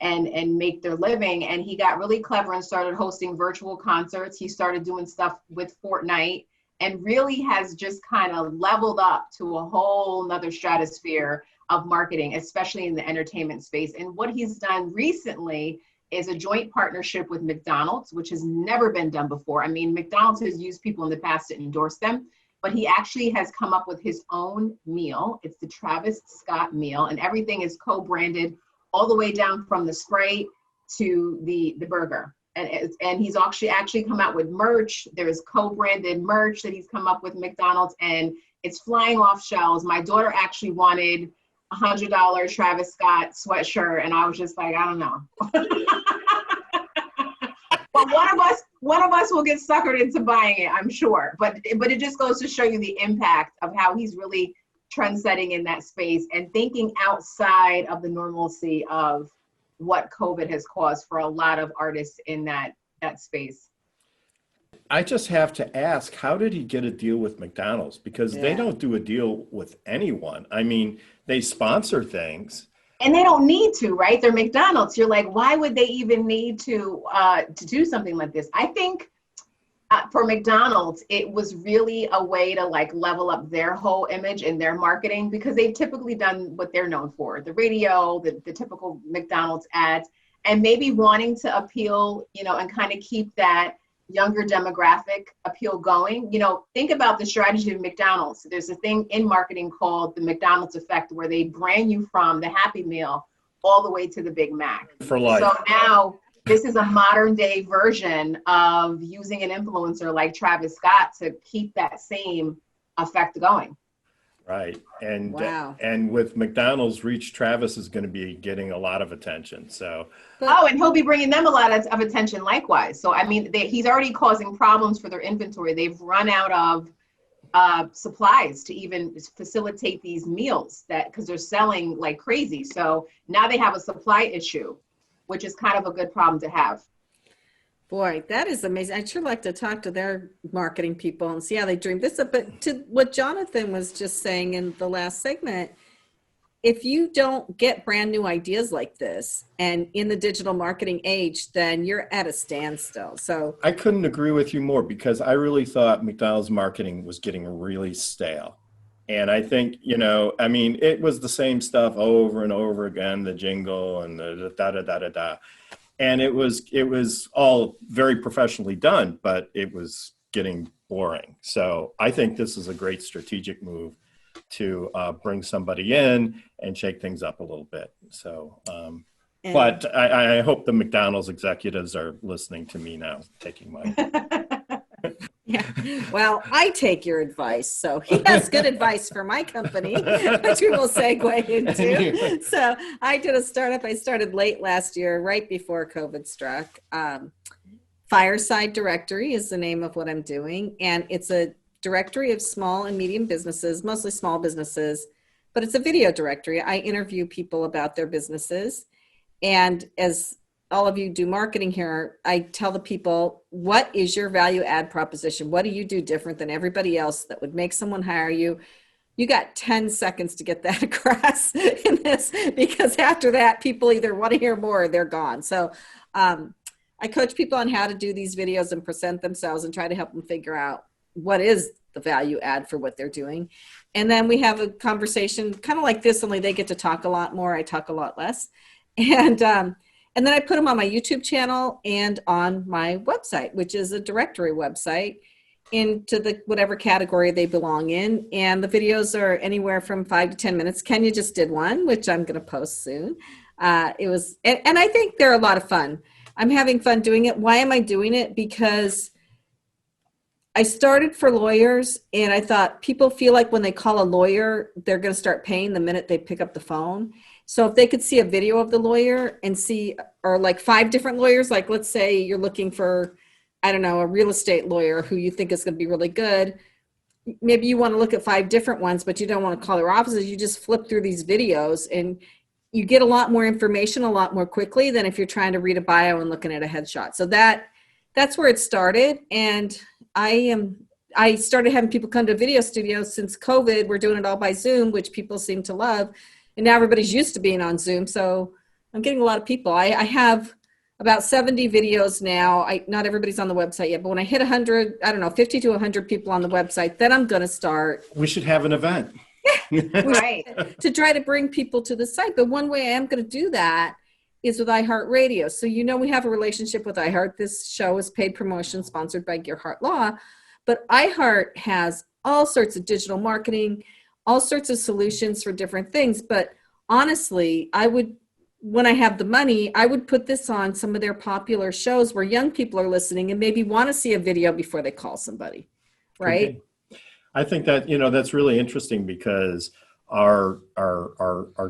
and make their living. And he got really clever and started hosting virtual concerts. He started doing stuff with Fortnite and really has just kind of leveled up to a whole nother stratosphere of marketing, especially in the entertainment space. And what he's done recently is a joint partnership with McDonald's, which has never been done before. I mean, McDonald's has used people in the past to endorse them, but he actually has come up with his own meal. It's the Travis Scott meal, and everything is co-branded all the way down from the Sprite to the burger. And he's actually come out with merch. There's co-branded merch that he's come up with McDonald's, and it's flying off shelves. My daughter actually wanted $100 Travis Scott sweatshirt, and I was just like, I don't know. But one of us will get suckered into buying it, I'm sure. But it just goes to show you the impact of how he's really trendsetting in that space and thinking outside of the normalcy of what COVID has caused for a lot of artists in that space. I just have to ask, how did he get a deal with McDonald's? Because they don't do a deal with anyone. I mean, they sponsor things. And they don't need to, right? They're McDonald's. You're like, why would they even need to do something like this? I think for McDonald's, it was really a way to like level up their whole image and their marketing, because they've typically done what they're known for, the radio, the typical McDonald's ads, and maybe wanting to appeal, and kind of keep that younger demographic appeal going. Think about the strategy of McDonald's. There's a thing in marketing called the McDonald's effect, where they brand you from the Happy Meal all the way to the Big Mac. For life. So now this is a modern day version of using an influencer like Travis Scott to keep that same effect going. Right. And Wow. And with McDonald's reach, Travis is going to be getting a lot of attention. So And he'll be bringing them a lot of attention likewise. So, I mean, he's already causing problems for their inventory. They've run out of supplies to even facilitate these meals because they're selling like crazy. So now they have a supply issue, which is kind of a good problem to have. Boy, that is amazing. I'd sure like to talk to their marketing people and see how they dream this up. But to what Jonathan was just saying in the last segment, if you don't get brand new ideas like this and in the digital marketing age, then you're at a standstill. So I couldn't agree with you more, because I really thought McDonald's marketing was getting really stale. And I think, it was the same stuff over and over again, the jingle and the da-da-da-da-da. And it was all very professionally done, but it was getting boring. So I think this is a great strategic move to bring somebody in and shake things up a little bit. So, but I hope the McDonald's executives are listening to me now, taking my. Yeah. Well, I take your advice. So he has good advice for my company, which we will segue into. So I did a startup. I started late last year, right before COVID struck. Fireside Directory is the name of what I'm doing. And it's a directory of small and medium businesses, mostly small businesses, but it's a video directory. I interview people about their businesses. And as all of you do marketing here, I tell the people, what is your value add proposition? What do you do different than everybody else that would make someone hire you? you got 10 seconds to get that across in this, because after that, people either want to hear more or they're gone. So I coach people on how to do these videos and present themselves and try to help them figure out what is the value add for what they're doing. And then we have a conversation kind of like this, only they get to talk a lot more. I talk a lot less. And then I put them on my YouTube channel and on my website, which is a directory website, into the whatever category they belong in. And the videos are anywhere from 5 to 10 minutes. Kenya just did one, which I'm going to post soon. It was, and I think they're a lot of fun. I'm having fun doing it. Why am I doing it? Because I started for lawyers, and I thought people feel like when they call a lawyer, they're going to start paying the minute they pick up the phone. So if they could see a video of the lawyer and see, or like 5 different lawyers, like let's say you're looking for, I don't know, a real estate lawyer who you think is going to be really good. Maybe you want to look at 5 different ones, but you don't want to call their offices. You just flip through these videos and you get a lot more information a lot more quickly than if you're trying to read a bio and looking at a headshot. So that's where it started. And I started having people come to video studios since COVID. We're doing it all by Zoom, which people seem to love. And now everybody's used to being on Zoom. So I'm getting a lot of people. I have about 70 videos now. Not everybody's on the website yet, but when I hit 100, I don't know, 50 to 100 people on the website, then I'm going to start. We should have an event. Right. To try to bring people to the site. But one way I am going to do that is with iHeartRadio. So, we have a relationship with iHeart. This show is paid promotion sponsored by Gearhart Law, but iHeart has all sorts of digital marketing, all sorts of solutions for different things. But honestly, when I have the money, I would put this on some of their popular shows where young people are listening and maybe want to see a video before they call somebody, right? Okay. I think that, that's really interesting because our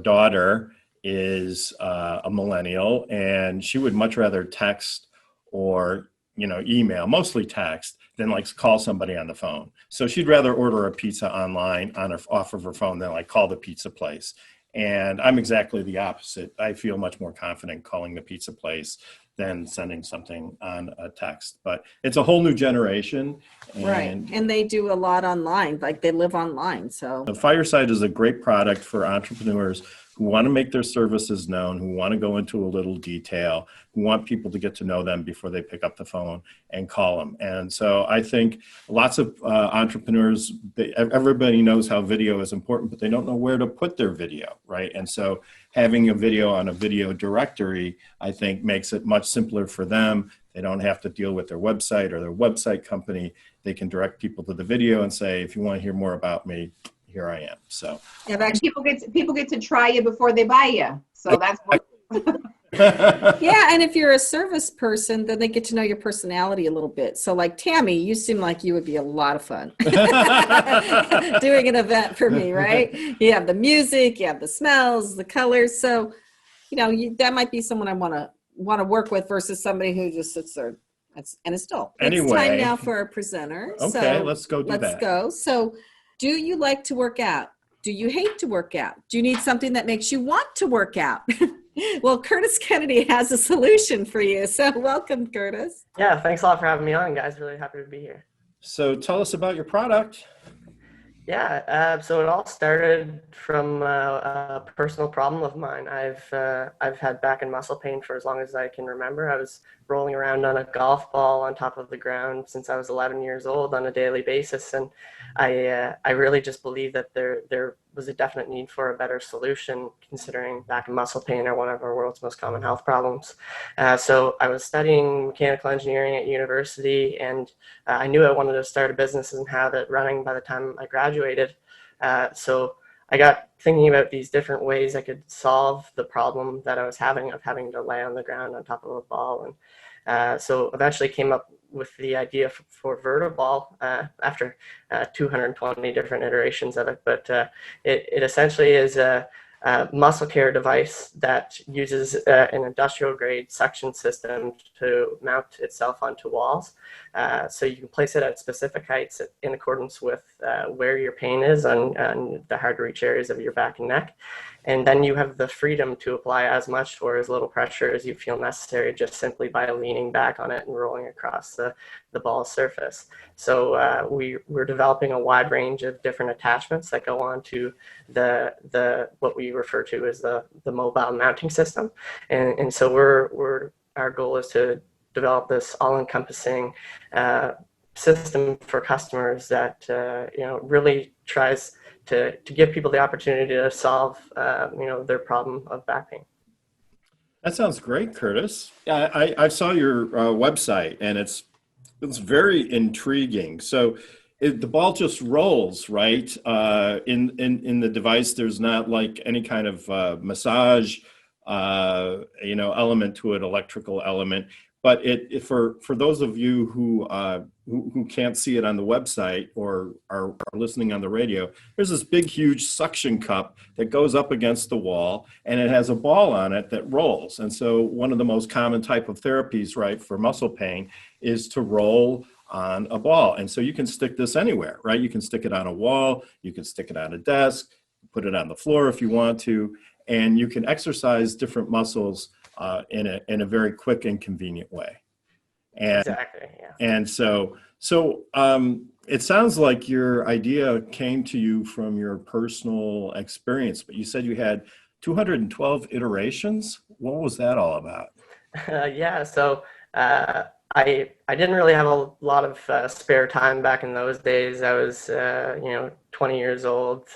daughter is a millennial, and she would much rather text or, email, mostly text, than like call somebody on the phone. So she'd rather order a pizza online off of her phone than like call the pizza place. And I'm exactly the opposite. I feel much more confident calling the pizza place than sending something on a text. But it's a whole new generation. Right. And they do a lot online, like they live online. So the Fireside is a great product for entrepreneurs who want to make their services known, who want to go into a little detail, who want people to get to know them before they pick up the phone and call them. And so I think lots of entrepreneurs, everybody knows how video is important, but they don't know where to put their video, right? And so having a video on a video directory, I think, makes it much simpler for them. They don't have to deal with their website or their website company. They can direct people to the video and say, if you want to hear more about me, here I am. So and people get to try you before they buy you. So that's what yeah, and if you're a service person, then they get to know your personality a little bit. So like Tammy, you seem like you would be a lot of fun doing an event for me, right? You have the music, you have the smells, the colors. So, that might be someone I want to work with versus somebody who just sits there. And it's dull. Anyway. It's time now for a presenter. Okay, so let's go do that. Let's go. So do you like to work out? Do you hate to work out? Do you need something that makes you want to work out? Well, Curtis Kennedy has a solution for you. So welcome, Curtis. Yeah, thanks a lot for having me on, guys. Really happy to be here. So tell us about your product. Yeah, so it all started from a personal problem of mine. I've had back and muscle pain for as long as I can remember. I was rolling around on a golf ball on top of the ground since I was 11 years old on a daily basis, and I really just believe that there was a definite need for a better solution, considering back and muscle pain are one of our world's most common health problems. So I was studying mechanical engineering at university, and I knew I wanted to start a business and have it running by the time I graduated. So I got thinking about these different ways I could solve the problem that I was having of having to lay on the ground on top of a ball. And so eventually came up with the idea for Vertiball after 220 different iterations of it. But it essentially is a muscle care device that uses an industrial grade suction system to mount itself onto walls. So you can place it at specific heights in accordance with where your pain is on the hard to reach areas of your back and neck. And then you have the freedom to apply as much or as little pressure as you feel necessary, just simply by leaning back on it and rolling across the ball surface. So we're developing a wide range of different attachments that go on to the what we refer to as the mobile mounting system. And so our goal is to develop this all-encompassing system for customers that really tries to give people the opportunity to solve their problem of back pain. That sounds great, Curtis. I saw your website, and it's very intriguing. So the ball just rolls, right? In the device, there's not like any kind of massage, element to it, electrical element. But for those of you who can't see it on the website or are listening on the radio, there's this big, huge suction cup that goes up against the wall, and it has a ball on it that rolls. And so one of the most common type of therapies, right, for muscle pain is to roll on a ball. And so you can stick this anywhere, right? You can stick it on a wall, you can stick it on a desk, put it on the floor if you want to, and you can exercise different muscles in a very quick and convenient way. And, exactly. Yeah. And so it sounds like your idea came to you from your personal experience, but you said you had 212 iterations. What was that all about? Yeah. So I didn't really have a lot of spare time back in those days. I was 20 years old,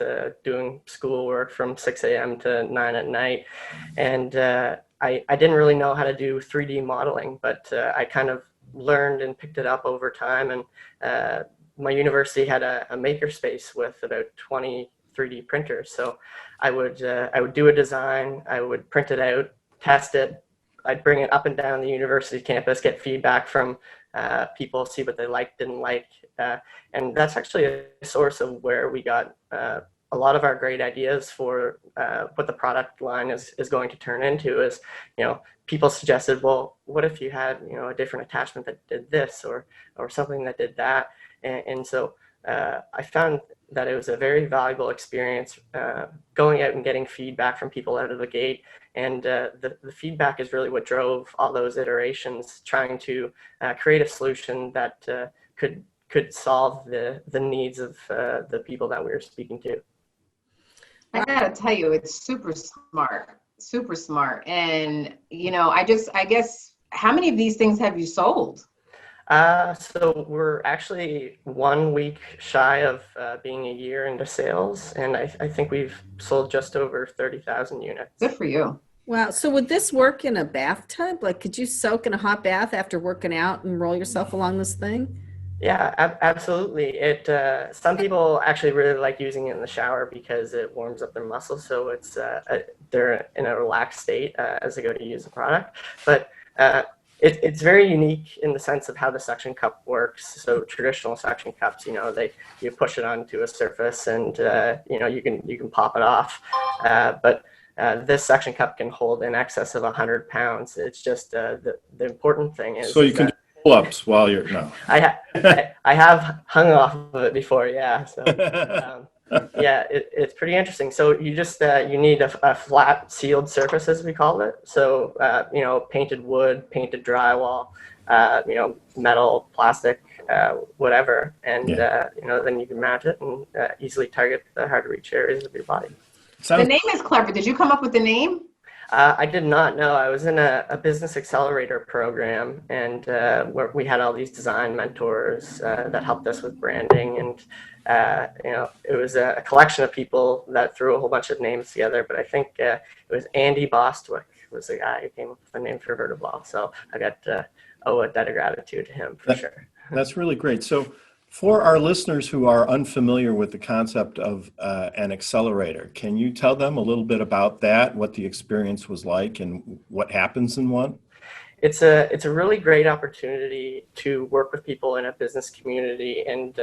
doing schoolwork from 6 a.m. to 9 at night, and I didn't really know how to do 3D modeling, but I kind of learned and picked it up over time. And my university had a makerspace with about 20 3D printers. So I would do a design, I would print it out, test it. I'd bring it up and down the university campus, get feedback from people, see what they liked, didn't like. And that's actually a source of where we got a lot of our great ideas for what the product line is going to turn into. Is, people suggested, well, what if you had, a different attachment that did this or something that did that? And so I found that it was a very valuable experience going out and getting feedback from people out of the gate. And the feedback is really what drove all those iterations, trying to create a solution that could solve the needs of the people that we were speaking to. I gotta tell you, it's super smart. And, I guess, how many of these things have you sold? So we're actually 1 week shy of being a year into sales, and I think we've sold just over 30,000 units. Good for you. Wow. So would this work in a bathtub? Like, could you soak in a hot bath after working out and roll yourself along this thing? Yeah, absolutely. Some people actually really like using it in the shower because it warms up their muscles, so it's they're in a relaxed state as they go to use the product. But it's very unique in the sense of how the suction cup works. So traditional suction cups, you push it onto a surface and you can pop it off. But this suction cup can hold in excess of 100 pounds. It's just the important thing is. So you can do pull-ups while you're no. I have hung off of it before, yeah. So yeah, it's pretty interesting. So you just you need a flat sealed surface, as we call it. So painted wood, painted drywall, metal, plastic, whatever, and then you can mount it and easily target the hard to reach areas of your body. The name is clever. Did you come up with the name? I did not know. I was in a business accelerator program, and where we had all these design mentors that helped us with branding, and it was a collection of people that threw a whole bunch of names together. But I think it was Andy Bostwick was the guy who came up with the name for Vertiball. So I got owe a debt of gratitude to him for sure. That's really great. So for our listeners who are unfamiliar with the concept of an accelerator, can you tell them a little bit about that, what the experience was like and what happens in one? It's a really great opportunity to work with people in a business community and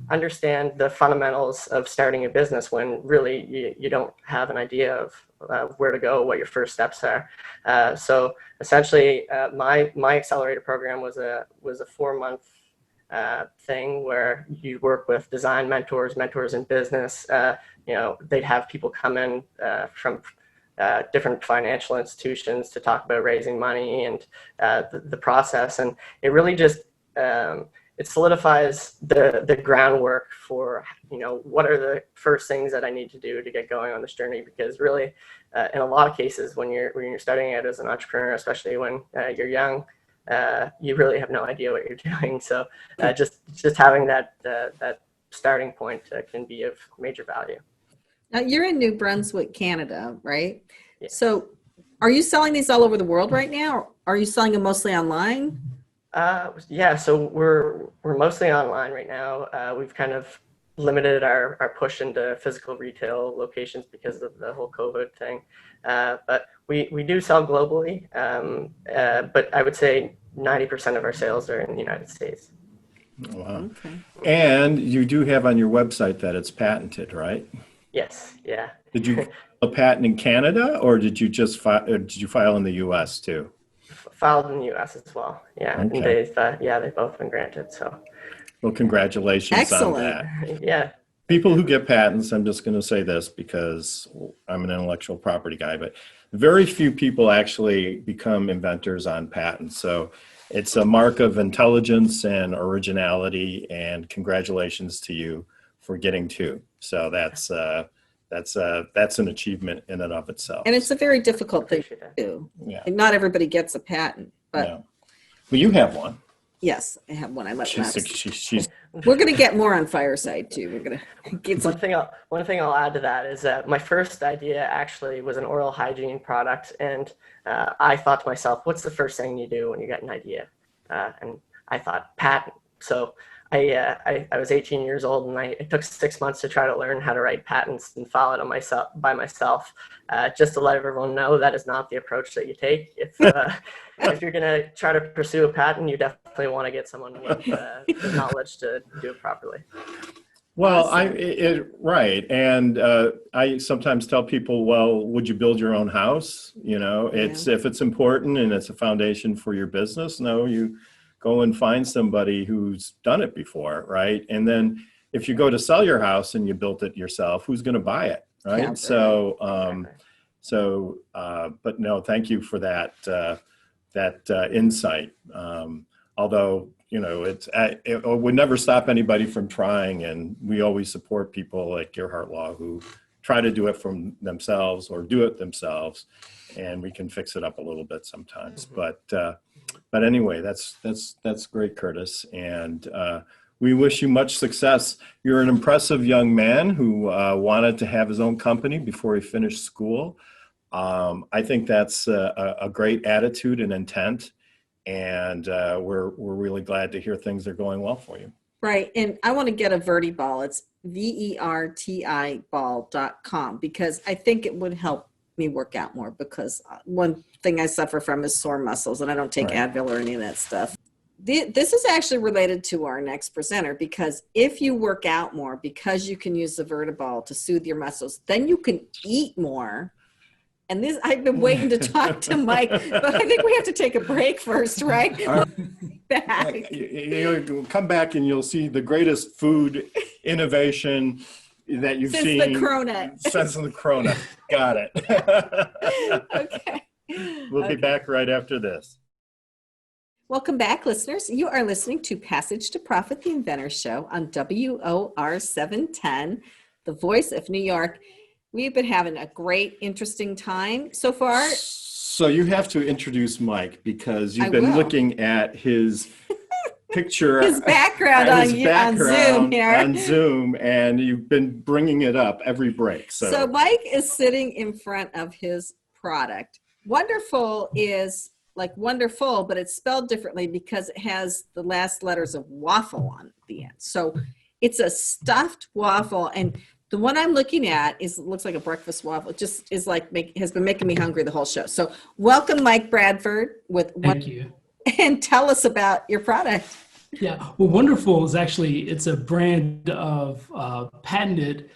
understand the fundamentals of starting a business when really you don't have an idea of where to go, what your first steps are. So essentially, my accelerator program was a 4-month thing where you work with design mentors in business. They'd have people come in from different financial institutions to talk about raising money and the process. And it really just, it solidifies the groundwork for, what are the first things that I need to do to get going on this journey? Because really, in a lot of cases, when you're starting out as an entrepreneur, especially when you're young, you really have no idea what you're doing. So just having that starting point can be of major value. Now you're in New Brunswick, Canada, right? Yeah. So are you selling these all over the world right now? Or are you selling them mostly online? Yeah, so we're mostly online right now. We've kind of limited our push into physical retail locations because of the whole COVID thing. But we do sell globally, but I would say 90% of our sales are in the United States. Wow. Okay. And you do have on your website that it's patented, right? Yes, yeah. Did you file a patent in Canada, or did you just did you file in the U.S. too? Filed in the U.S. as well. Yeah, Okay. and they've both been granted. So, Well, congratulations Excellent. on that. yeah. People who get patents, I'm just going to say this because I'm an intellectual property guy, but very few people actually become inventors on patents. So it's a mark of intelligence and originality, and congratulations to you for getting two. So that's an achievement in and of itself. And it's a very difficult thing Appreciate to that. do. Yeah. And not everybody gets a patent, but Yeah. Well, you have one. yes, I have one. I let She's We're going to get more on Fireside too. We're going to get some. One thing I'll add to that is that my first idea actually was an oral hygiene product, and I thought to myself, what's the first thing you do when you get an idea? And I thought patent. So I was 18 years old, and it took 6 months to try to learn how to write patents and file it by myself, just to let everyone know that is not the approach that you take. If you're going to try to pursue a patent, you definitely want to get someone with the knowledge to do it properly. Well, Awesome. right. And I sometimes tell people, well, would you build your own house? If it's important and it's a foundation for your business, no, you go and find somebody who's done it before, right? And then if you go to sell your house and you built it yourself, who's going to buy it, right? Yeah, So, but no, thank you for that insight. Although, it would never stop anybody from trying, and we always support people like Gearhart Law who try to do it from themselves or do it themselves, and we can fix it up a little bit sometimes. Mm-hmm. But anyway, that's great, Curtis, and we wish you much success. You're an impressive young man who wanted to have his own company before he finished school. I think that's a great attitude and intent, and we're really glad to hear things are going well for you. Right. And I want to get a Verti ball. It's VERTI ball.com, because I think it would help me work out more, because one thing I suffer from is sore muscles, and I don't take Right. Advil or any of that stuff. This is actually related to our next presenter, because if you work out more, because you can use the Vertiball to soothe your muscles, then you can eat more. And this, I've been waiting to talk to Mike, but I think we have to take a break first, right? Back. You come back and you'll see the greatest food innovation that you've Since seen the Corona. since the Corona. Got it. Okay. We'll be back right after this. Welcome back, listeners. You are listening to Passage to Profit, the Inventor Show on WOR 710, the voice of New York. We've been having a great, interesting time so far. So you have to introduce Mike, because you've I been will. looking at his picture, His background on Zoom here. on Zoom, and you've been bringing it up every break. So Mike is sitting in front of his product. Wonderful is like wonderful, but it's spelled differently because it has the last letters of waffle on the end. So it's a stuffed waffle, and the one I'm looking at looks like a breakfast waffle. It just is has been making me hungry the whole show. So welcome, Mike Bradford, Thank you. and tell us about your product. Yeah, well, Wonderful is it's a brand of patented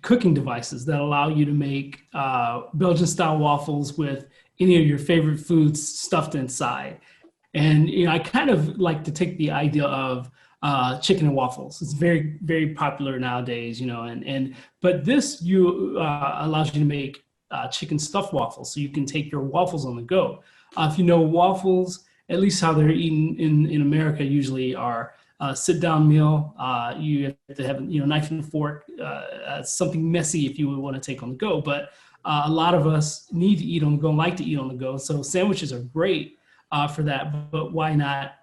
cooking devices that allow you to make Belgian style waffles with any of your favorite foods stuffed inside. And I kind of like to take the idea of chicken and waffles. It's very, very popular nowadays, but this allows you to make chicken stuffed waffles. So you can take your waffles on the go. If you know waffles, at least how they're eaten in America usually are sit down meal. You have to have, knife and fork, something messy if you would want to take on the go. But a lot of us need to eat on the go and like to eat on the go. So sandwiches are great for that, but why not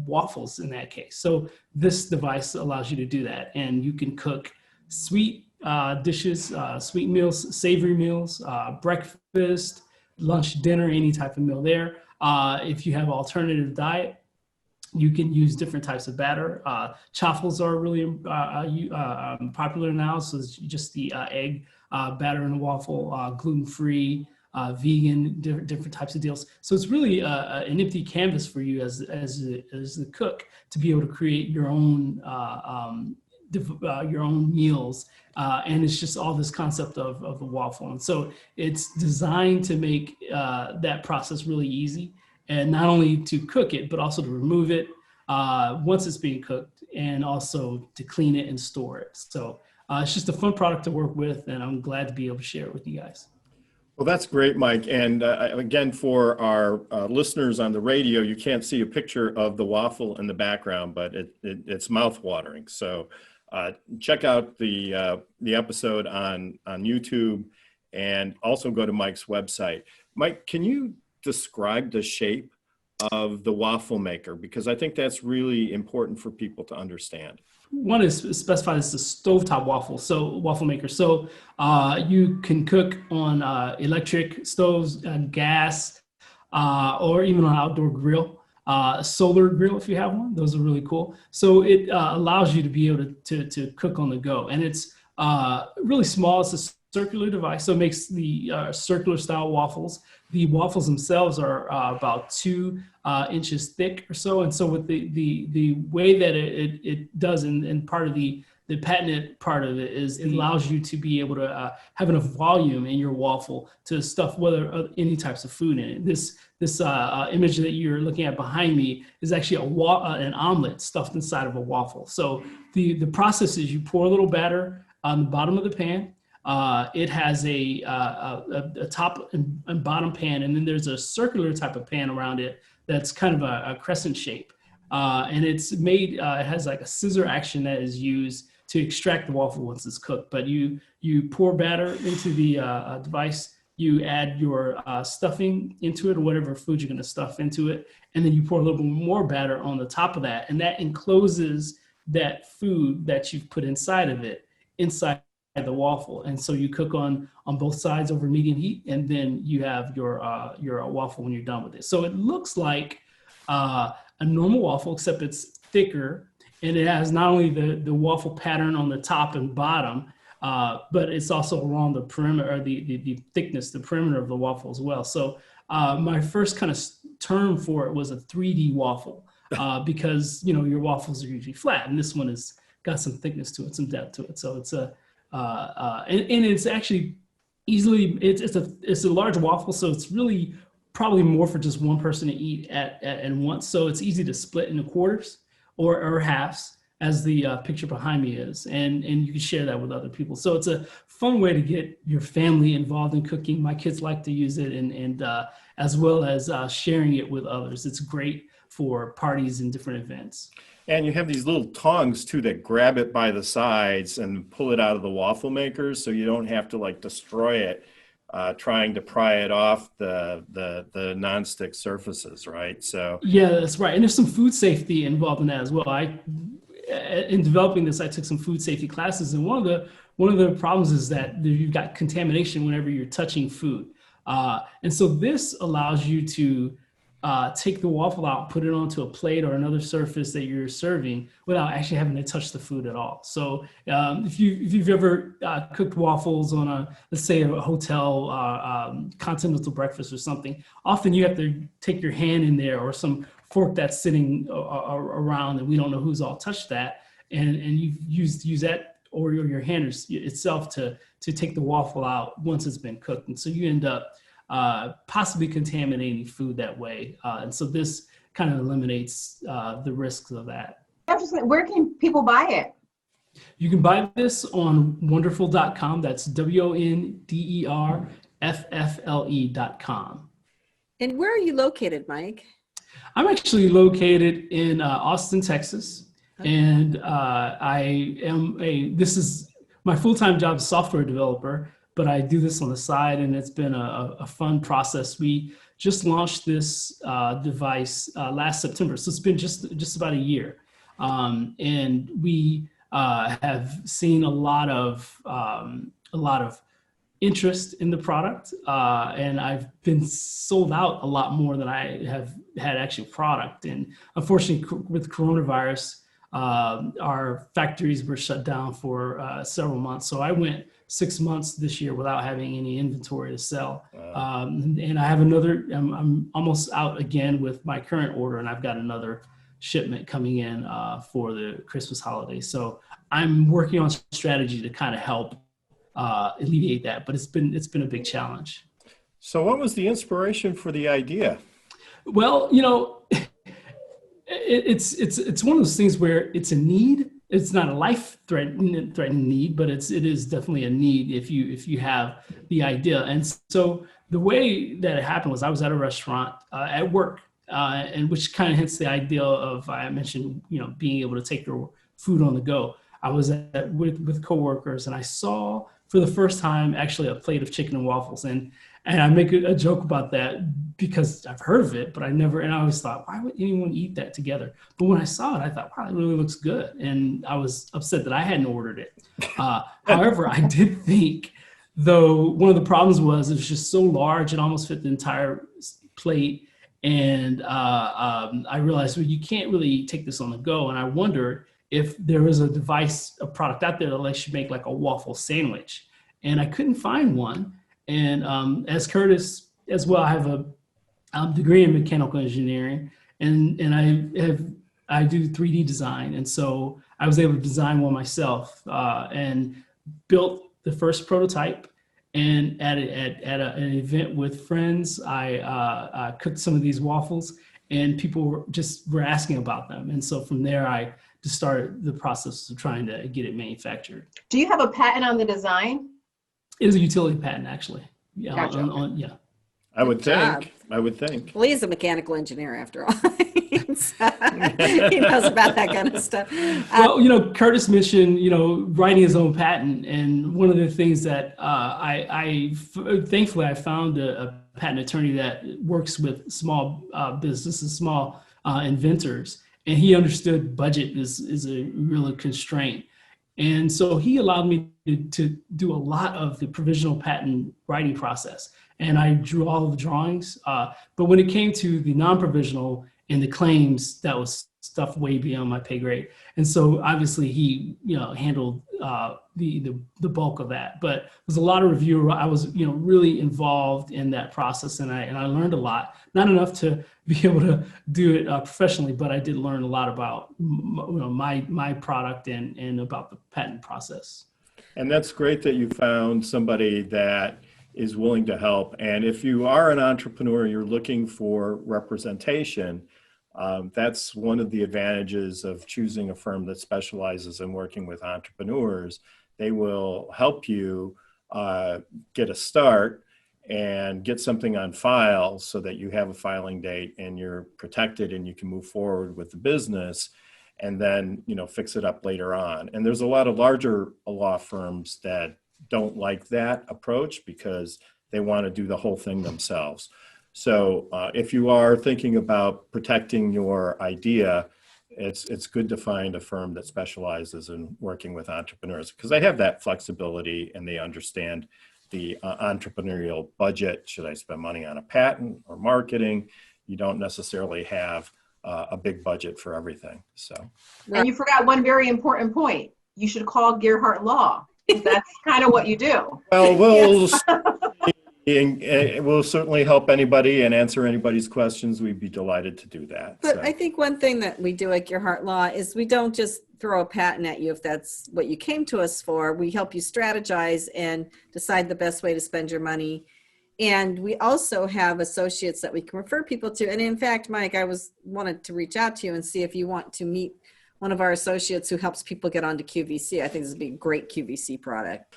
waffles in that case? So this device allows you to do that, and you can cook sweet dishes, sweet meals, savory meals, breakfast, lunch, dinner, any type of meal there. If you have alternative diet, you can use different types of batter. Chaffles are really popular now. So it's just the egg batter in a waffle, gluten-free, vegan, different types of deals. So it's really an empty canvas for you as the cook to be able to create your own meals. And it's just all this concept of the waffle. And so it's designed to make that process really easy, and not only to cook it, but also to remove it once it's being cooked, and also to clean it and store it. So it's just a fun product to work with, and I'm glad to be able to share it with you guys. Well, that's great, Mike. And again, for our listeners on the radio, you can't see a picture of the waffle in the background, but it's mouth-watering. So check out the episode on YouTube, and also go to Mike's website. Mike, can you describe the shape of the waffle maker? Because I think that's really important for people to understand. One is specified as the stovetop waffle maker. So you can cook on electric stoves, gas, or even on an outdoor grill, solar grill if you have one. Those are really cool. So it allows you to be able to cook on the go, and it's really small. It's a circular device, so it makes the circular style waffles. The waffles themselves are about 2 inches thick or so, and so with the way that it does, and part of the patented part of it is it allows you to be able to have enough volume in your waffle to stuff any types of food in it. This image that you're looking at behind me is actually an omelet stuffed inside of a waffle. So the process is you pour a little batter on the bottom of the pan. It has a top and bottom pan, and then there's a circular type of pan around it that's kind of a crescent shape. And it's made, it has like a scissor action that is used to extract the waffle once it's cooked. But you pour batter into the device, you add your stuffing into it, or whatever food you're going to stuff into it, and then you pour a little bit more batter on the top of that, and that encloses that food that you've put inside of it, inside the waffle. And so you cook on both sides over medium heat, and then you have your waffle when you're done with it. So it looks like a normal waffle, except it's thicker, and it has not only the waffle pattern on the top and bottom, but it's also along the perimeter, or the thickness, the perimeter of the waffle as well. So my first kind of term for it was a 3D waffle, because your waffles are usually flat, and this one has got some thickness to it, some depth to it. So it's and it's actually easily, it's a large waffle, so it's really probably more for just one person to eat at once. So it's easy to split into quarters or halves, as the picture behind me is, and you can share that with other people. So it's a fun way to get your family involved in cooking. My kids like to use it, and as well as sharing it with others. It's great for parties and different events. And you have these little tongs too that grab it by the sides and pull it out of the waffle makers, so you don't have to destroy it trying to pry it off the nonstick surfaces, right? So yeah, that's right. And there's some food safety involved in that as well. In developing this, I took some food safety classes, and one of the problems is that you've got contamination whenever you're touching food, and so this allows you to take the waffle out, put it onto a plate or another surface that you're serving without actually having to touch the food at all. So if you've ever cooked waffles on let's say a hotel continental breakfast or something, often you have to take your hand in there, or some fork that's sitting around, and we don't know who's all touched that, and you use that or your hand itself to take the waffle out once it's been cooked, and so you end up possibly contaminating food that way. And so this kind of eliminates the risks of that. Where can people buy it? You can buy this on wonderful.com. That's WONDERFFLE.com. And where are you located, Mike? I'm actually located in Austin, Texas. And this is my full-time job as software developer, but I do this on the side, and it's been a fun process. We just launched this device last September, so it's been just about a year. And we have seen a lot of interest in the product, and I've been sold out a lot more than I have had actual product. And unfortunately, with coronavirus, our factories were shut down for several months. So I went 6 months this year without having any inventory to sell. And I have I'm almost out again with my current order, and I've got another shipment coming in for the Christmas holiday. So I'm working on strategy to kind of help alleviate that, but it's been a big challenge. So what was the inspiration for the idea? Well, it's one of those things where it's a need. It's not a life-threatening need, but it is definitely a need if you have the idea. And so the way that it happened was I was at a restaurant at work, and which kind of hence the idea of, I mentioned, being able to take your food on the go. I was with coworkers, and I saw for the first time actually a plate of chicken and waffles, and I make a joke about that because I've heard of it, but and I always thought, why would anyone eat that together? But when I saw it, I thought, wow, it really looks good. And I was upset that I hadn't ordered it. However, I did think, though, one of the problems was it was just so large, it almost fit the entire plate. And I realized, well, you can't really take this on the go. And I wondered if there was a product out there that lets you make like a waffle sandwich. And I couldn't find one. And as Curtis as well, I have a degree in mechanical engineering, and I do 3D design. And so I was able to design one myself and built the first prototype. And at an event with friends, I cooked some of these waffles, and people were asking about them. And so from there, I just started the process of trying to get it manufactured. Do you have a patent on the design? It is a utility patent, actually. Yeah. Gotcha. I would think. Well, he's a mechanical engineer after all. He knows about that kind of stuff. Well, Curtis mentioned, writing his own patent. And one of the things that thankfully I found a patent attorney that works with small businesses, small inventors. And he understood budget is a real constraint. And so he allowed me to do a lot of the provisional patent writing process. And I drew all of the drawings. But when it came to the non-provisional and the claims, that was stuff way beyond my pay grade. And so obviously he, handled the bulk of that. But it was a lot of review. I was, really involved in that process, and I learned a lot. Not enough to be able to do it professionally, but I did learn a lot about my product and about the patent process. And that's great that you found somebody that is willing to help. And if you are an entrepreneur, you're looking for representation, that's one of the advantages of choosing a firm that specializes in working with entrepreneurs. They will help you get a start and get something on file so that you have a filing date and you're protected and you can move forward with the business and then, fix it up later on. And there's a lot of larger law firms that don't like that approach because they want to do the whole thing themselves. So if you are thinking about protecting your idea, it's good to find a firm that specializes in working with entrepreneurs because they have that flexibility and they understand the entrepreneurial budget. Should I spend money on a patent or marketing? You don't necessarily have a big budget for everything. So, and you forgot one very important point. You should call Gearhart Law. That's kind of what you do. Well, we'll certainly help anybody and answer anybody's questions. We'd be delighted to do that. But I think one thing that we do at Gearhart Law is we don't just throw a patent at you if that's what you came to us for. We help you strategize and decide the best way to spend your money. And we also have associates that we can refer people to. And in fact, Mike, I wanted to reach out to you and see if you want to meet one of our associates who helps people get onto QVC. I think this would be a great QVC product.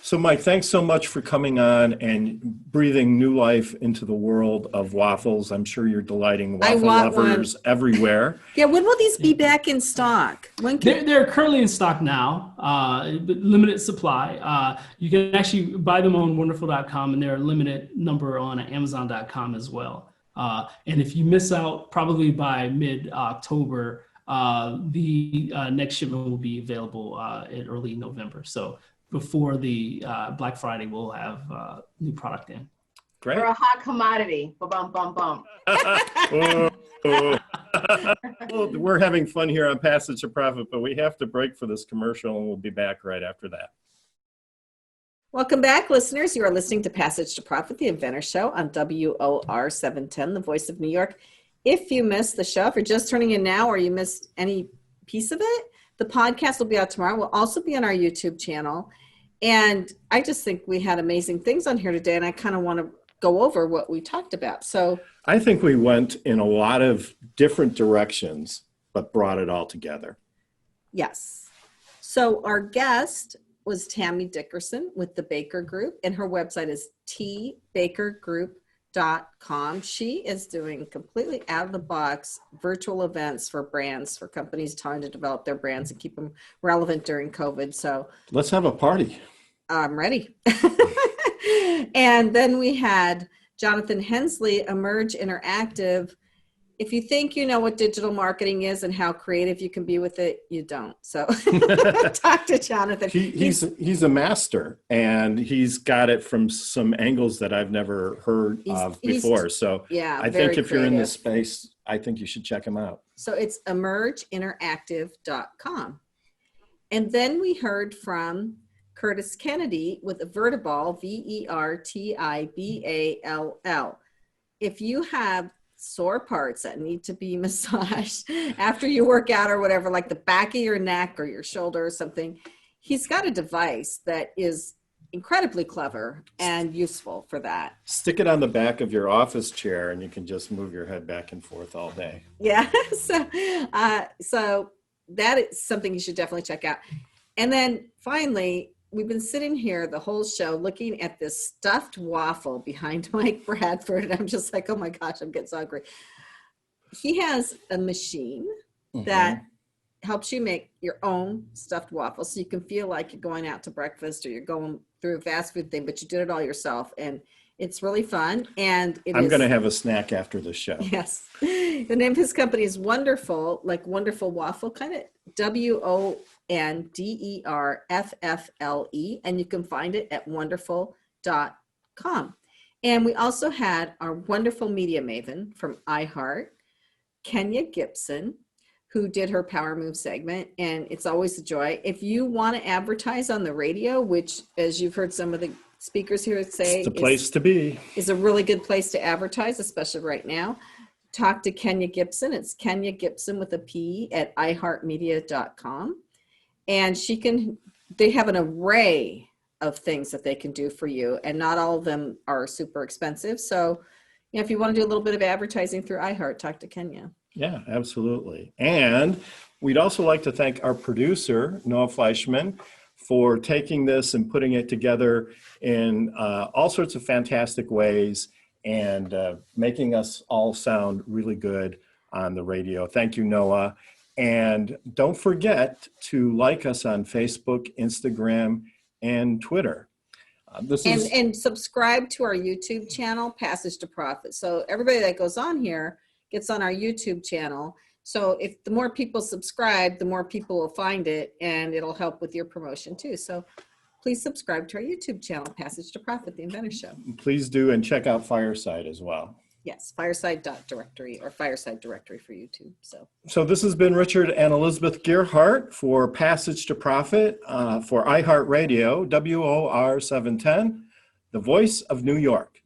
So Mike, thanks so much for coming on and breathing new life into the world of waffles. I'm sure you're delighting waffle lovers everywhere. Yeah, when will these be back in stock? They're currently in stock now, but limited supply. You can actually buy them on wonderful.com, and they're a limited number on amazon.com as well. And if you miss out, probably by mid-October, the next shipment will be available in early November. So before the Black Friday, we'll have new product in. Great. We're a hot commodity. Bum, bum, bum. Well, we're having fun here on Passage to Profit, but we have to break for this commercial, and we'll be back right after that. Welcome back, listeners. You are listening to Passage to Profit, the Inventor Show on WOR 710, the voice of New York. If you missed the show, if you're just turning in now or you missed any piece of it, the podcast will be out tomorrow. We'll also be on our YouTube channel. And I just think we had amazing things on here today, and I kind of want to go over what we talked about. So I think we went in a lot of different directions, but brought it all together. yes. So our guest was Tammy Dickerson with the Baker Group, and her website is tbakergroup.com. She is doing completely out of the box virtual events for brands, for companies trying to develop their brands and keep them relevant during COVID. So Let's have a party. I'm ready. And then we had Jonathan Hensley, Emerge Interactive. If you think you know what digital marketing is and how creative you can be with it, you don't. So talk to Jonathan. He's a master, and he's got it from some angles that I've never heard of before. So yeah, I think if you're in this space, I think you should check him out. So it's emergeinteractive.com. And then we heard from Curtis Kennedy with Vertiball, VERTIBALL. If you have sore parts that need to be massaged after you work out or whatever, like the back of your neck or your shoulder or something, he's got a device that is incredibly clever and useful for that. Stick it on the back of your office chair, and you can just move your head back and forth all day. Yeah. So that is something you should definitely check out. And then finally, we've been sitting here the whole show looking at this stuffed waffle behind Mike Bradford. And I'm just like, oh my gosh, I'm getting so hungry. He has a machine that helps you make your own stuffed waffles. So you can feel like you're going out to breakfast or you're going through a fast food thing, but you did it all yourself. And it's really fun. And I'm going to have a snack after the show. Yes. The name of his company is Wonderful, like Wonderful Waffle, kind of WONDERFFLE. And you can find it at wonderful.com. And we also had our wonderful media maven from iHeart, Kenya Gibson, who did her Power Move segment. And it's always a joy. If you want to advertise on the radio, which, as you've heard some of the speakers here say, it's the place to be. Is a really good place to advertise, especially right now. Talk to Kenya Gibson. It's Kenya Gibson with a P at iHeartMedia.com. And they have an array of things that they can do for you. And not all of them are super expensive. So, if you want to do a little bit of advertising through iHeart, talk to Kenya. Yeah, absolutely. And we'd also like to thank our producer, Noah Fleischman, for taking this and putting it together in all sorts of fantastic ways and making us all sound really good on the radio. Thank you, Noah. And don't forget to like us on Facebook, Instagram, and Twitter. And subscribe to our YouTube channel, Passage to Profit. So everybody that goes on here gets on our YouTube channel. So if the more people subscribe, the more people will find it, and it'll help with your promotion too. So please subscribe to our YouTube channel, Passage to Profit, The Inventor Show. Please do, and check out Fireside as well. Yes, fireside.directory or fireside directory for YouTube. So this has been Richard and Elizabeth Gearhart for Passage to Profit for iHeartRadio, WOR 710, the voice of New York.